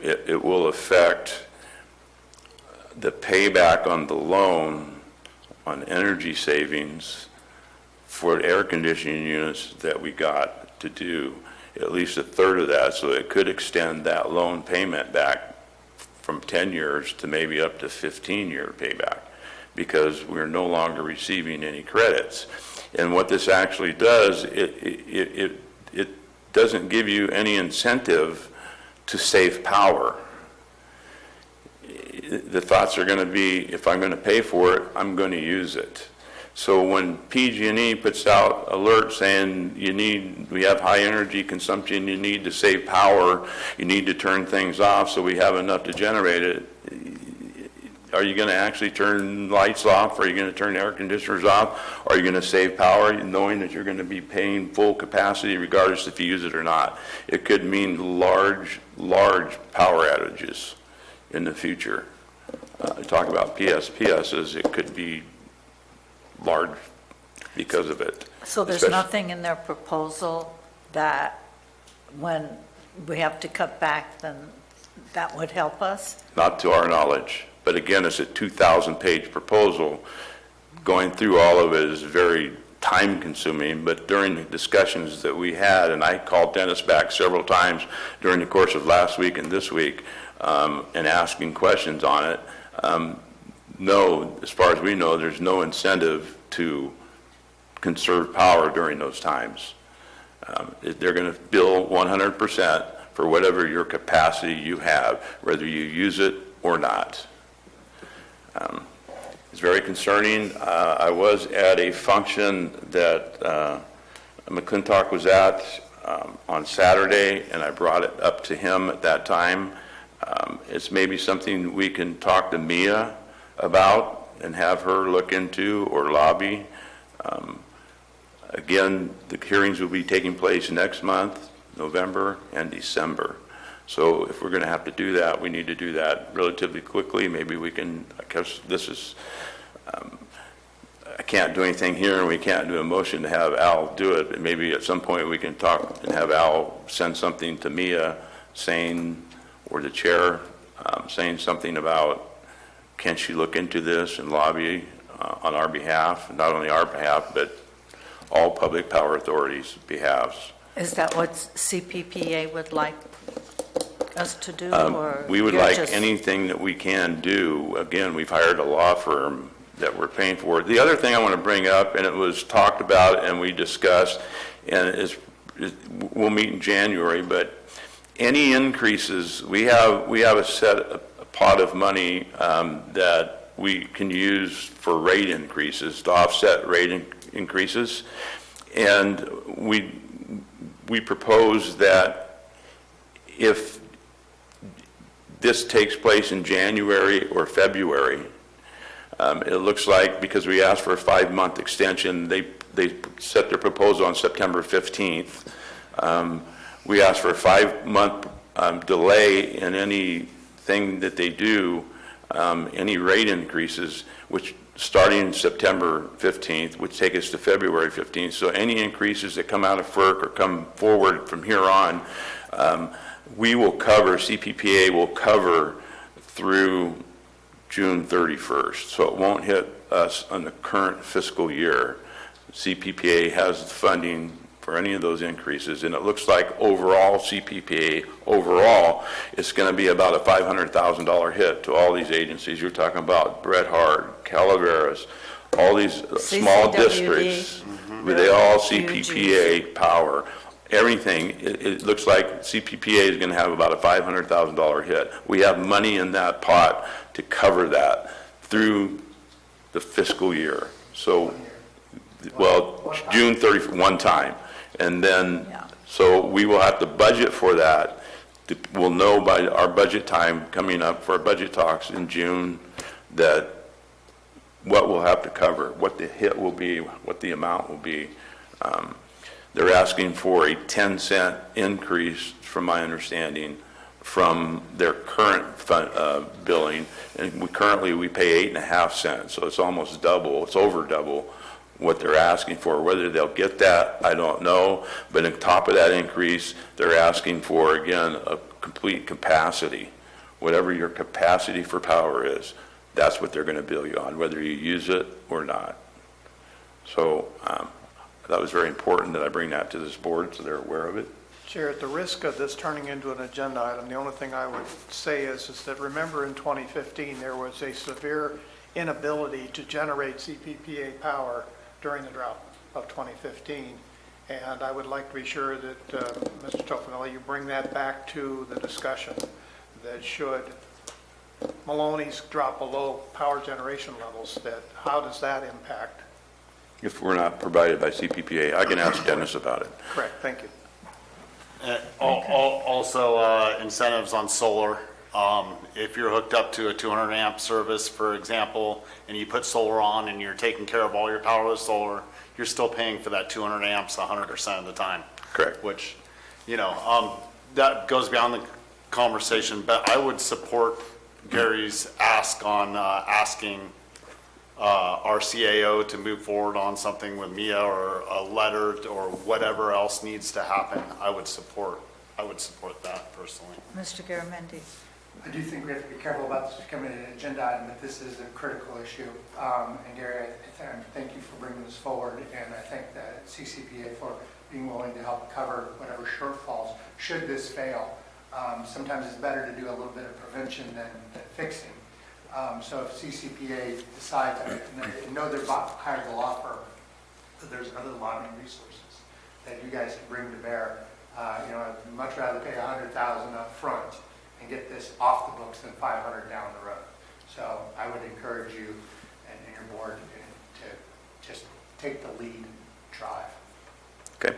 it will affect the payback on the loan on energy savings for air conditioning units that we got to do, at least a third of that. So it could extend that loan payment back from 10 years to maybe up to 15-year payback, because we're no longer receiving any credits. And what this actually does, it doesn't give you any incentive to save power. The thoughts are going to be, if I'm going to pay for it, I'm going to use it. So when PG&E puts out alerts saying we have high energy consumption, you need to save power, you need to turn things off so we have enough to generate it, are you going to actually turn lights off? Are you going to turn air conditioners off? Are you going to save power knowing that you're going to be paying full capacity regardless if you use it or not? It could mean large power outages in the future. Talk about PSPSs, it could be large because of it. So there's nothing in their proposal that when we have to cut back, then that would help us? Not to our knowledge. But again, it's a 2,000-page proposal. Going through all of it is very time consuming, but during the discussions that we had, and I called Dennis back several times during the course of last week and this week, and asking questions on it, no, as far as we know, there's no incentive to conserve power during those times. They're going to bill 100% for whatever your capacity you have, whether you use it or not. It's very concerning. I was at a function that McClintock was at on Saturday, and I brought it up to him at that time. It's maybe something we can talk to Mia about and have her look into or lobby. Again, the hearings will be taking place next month, November and December. So if we're going to have to do that, we need to do that relatively quickly. Maybe we can, because this is, I can't do anything here, and we can't do a motion to have Al do it, but maybe at some point we can talk and have Al send something to Mia saying, or the chair, saying something about, can she look into this and lobby on our behalf, not only our behalf, but all public power authorities' behalves. Is that what CPPA would like us to do, or we would you're like just- anything that we can do. Again, we've hired a law firm that we're paying for. The other thing I want to bring up, and it was talked about and we discussed, and we'll meet in January, but any increases, we have a pot of money that we can use for rate increases, to offset rate increases, and we propose that if this takes place in January or February, it looks like, because we asked for a 5-month extension, they set their proposal on September 15th. We asked for a 5-month delay in anything that they do, any rate increases, which starting September 15th, which take us to February 15th. So any increases that come out of FERC or come forward from here on, we will cover, CPPA will cover through June 31st. So it won't hit us on the current fiscal year. CPPA has funding for any of those increases, and it looks like overall CPPA, overall, it's going to be about a $500,000 hit to all these agencies. You're talking about Bret Hart, Calaveras, all these small CCWD. Districts, they all CPPA power. Everything, it looks like CPPA is going to have about a $500,000 hit. We have money in that pot to cover that through the fiscal year. So, well, June 30th, one time. And then, so we will have to budget for that. We'll know by our budget time coming up for our budget talks in June that what we'll have to cover, what the hit will be, what the amount will be. They're asking for a 10-cent increase, from my understanding, from their current billing. And we pay 8.5 cents, so it's almost double, it's over double what they're asking for. Whether they'll get that, I don't know. But on top of that increase, they're asking for, again, a complete capacity. Whatever your capacity for power is, that's what they're going to bill you on, whether you use it or not. So that was very important that I bring that to this board so they're aware of it. Chair, at the risk of this turning into an agenda item, the only thing I would say is that remember in 2015 there was a severe inability to generate CPPA power during the drought of 2015. And I would like to be sure that, Mr. Tofanelli, you bring that back to the discussion, that should Maloney's drop below power generation levels, that how does that impact? If we're not provided by CPPA, I can ask Dennis about it. Correct, thank you. Also, incentives on solar. If you're hooked up to a 200 amp service, for example, and you put solar on and you're taking care of all your power with solar, you're still paying for that 200 amps 100% of the time. Correct. Which, that goes beyond the conversation, but I would support Gary's ask on asking our CAO to move forward on something with Mia, or a letter, or whatever else needs to happen. I would support that personally. Mr. Garamendi. I do think we have to be careful about this becoming an agenda item, but this is a critical issue. And Gary, thank you for bringing this forward, and I thank the CCPA for being willing to help cover whatever shortfalls should this fail. Sometimes it's better to do a little bit of prevention than fixing. So if CCPA decides, I know they've hired a law firm, that there's other lobbying resources that you guys can bring to bear. I'd much rather pay $100,000 up front and get this off the books than $500 down the road. So I would encourage you and your board to just take the lead and drive. Okay.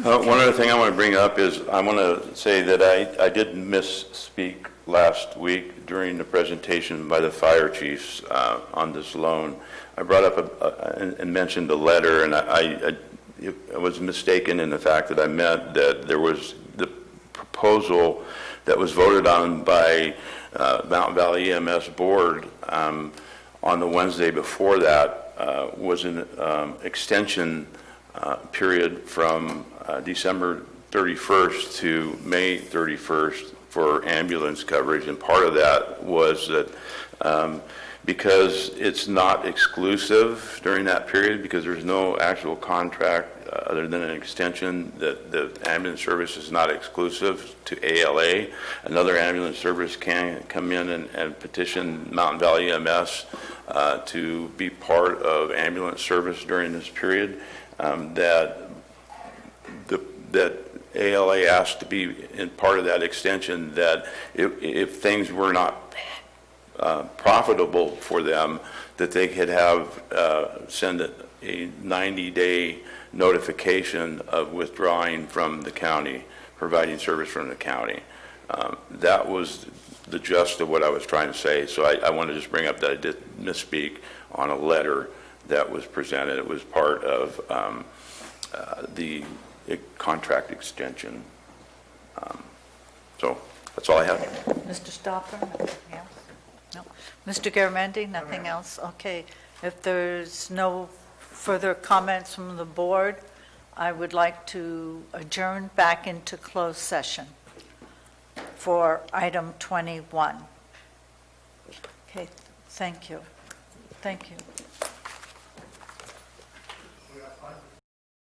One other thing I want to bring up is I want to say that I did misspeak last week during the presentation by the fire chiefs on this loan. I brought up and mentioned a letter, and I was mistaken in the fact that I meant that there was the proposal that was voted on by Mountain Valley EMS board on the Wednesday before that was an extension period from December 31st to May 31st for ambulance coverage, and part of that was that because it's not exclusive during that period, because there's no actual contract other than an extension, that the ambulance service is not exclusive to ALA. Another ambulance service can come in and petition Mountain Valley EMS to be part of ambulance service during this period. That ALA asked to be in part of that extension, that if things were not profitable for them, that they could have send a 90-day notification of withdrawing from the county, providing service from the county. That was the gist of what I was trying to say. So I want to just bring up that I did misspeak on a letter that was presented. It was part of the contract extension. So that's all I have. Mr. Stopper, nothing else? No. Mr. Garamendi, nothing else? Okay. If there's no further comments from the board, I would like to adjourn back into closed session for item 21. Okay, thank you. Thank you.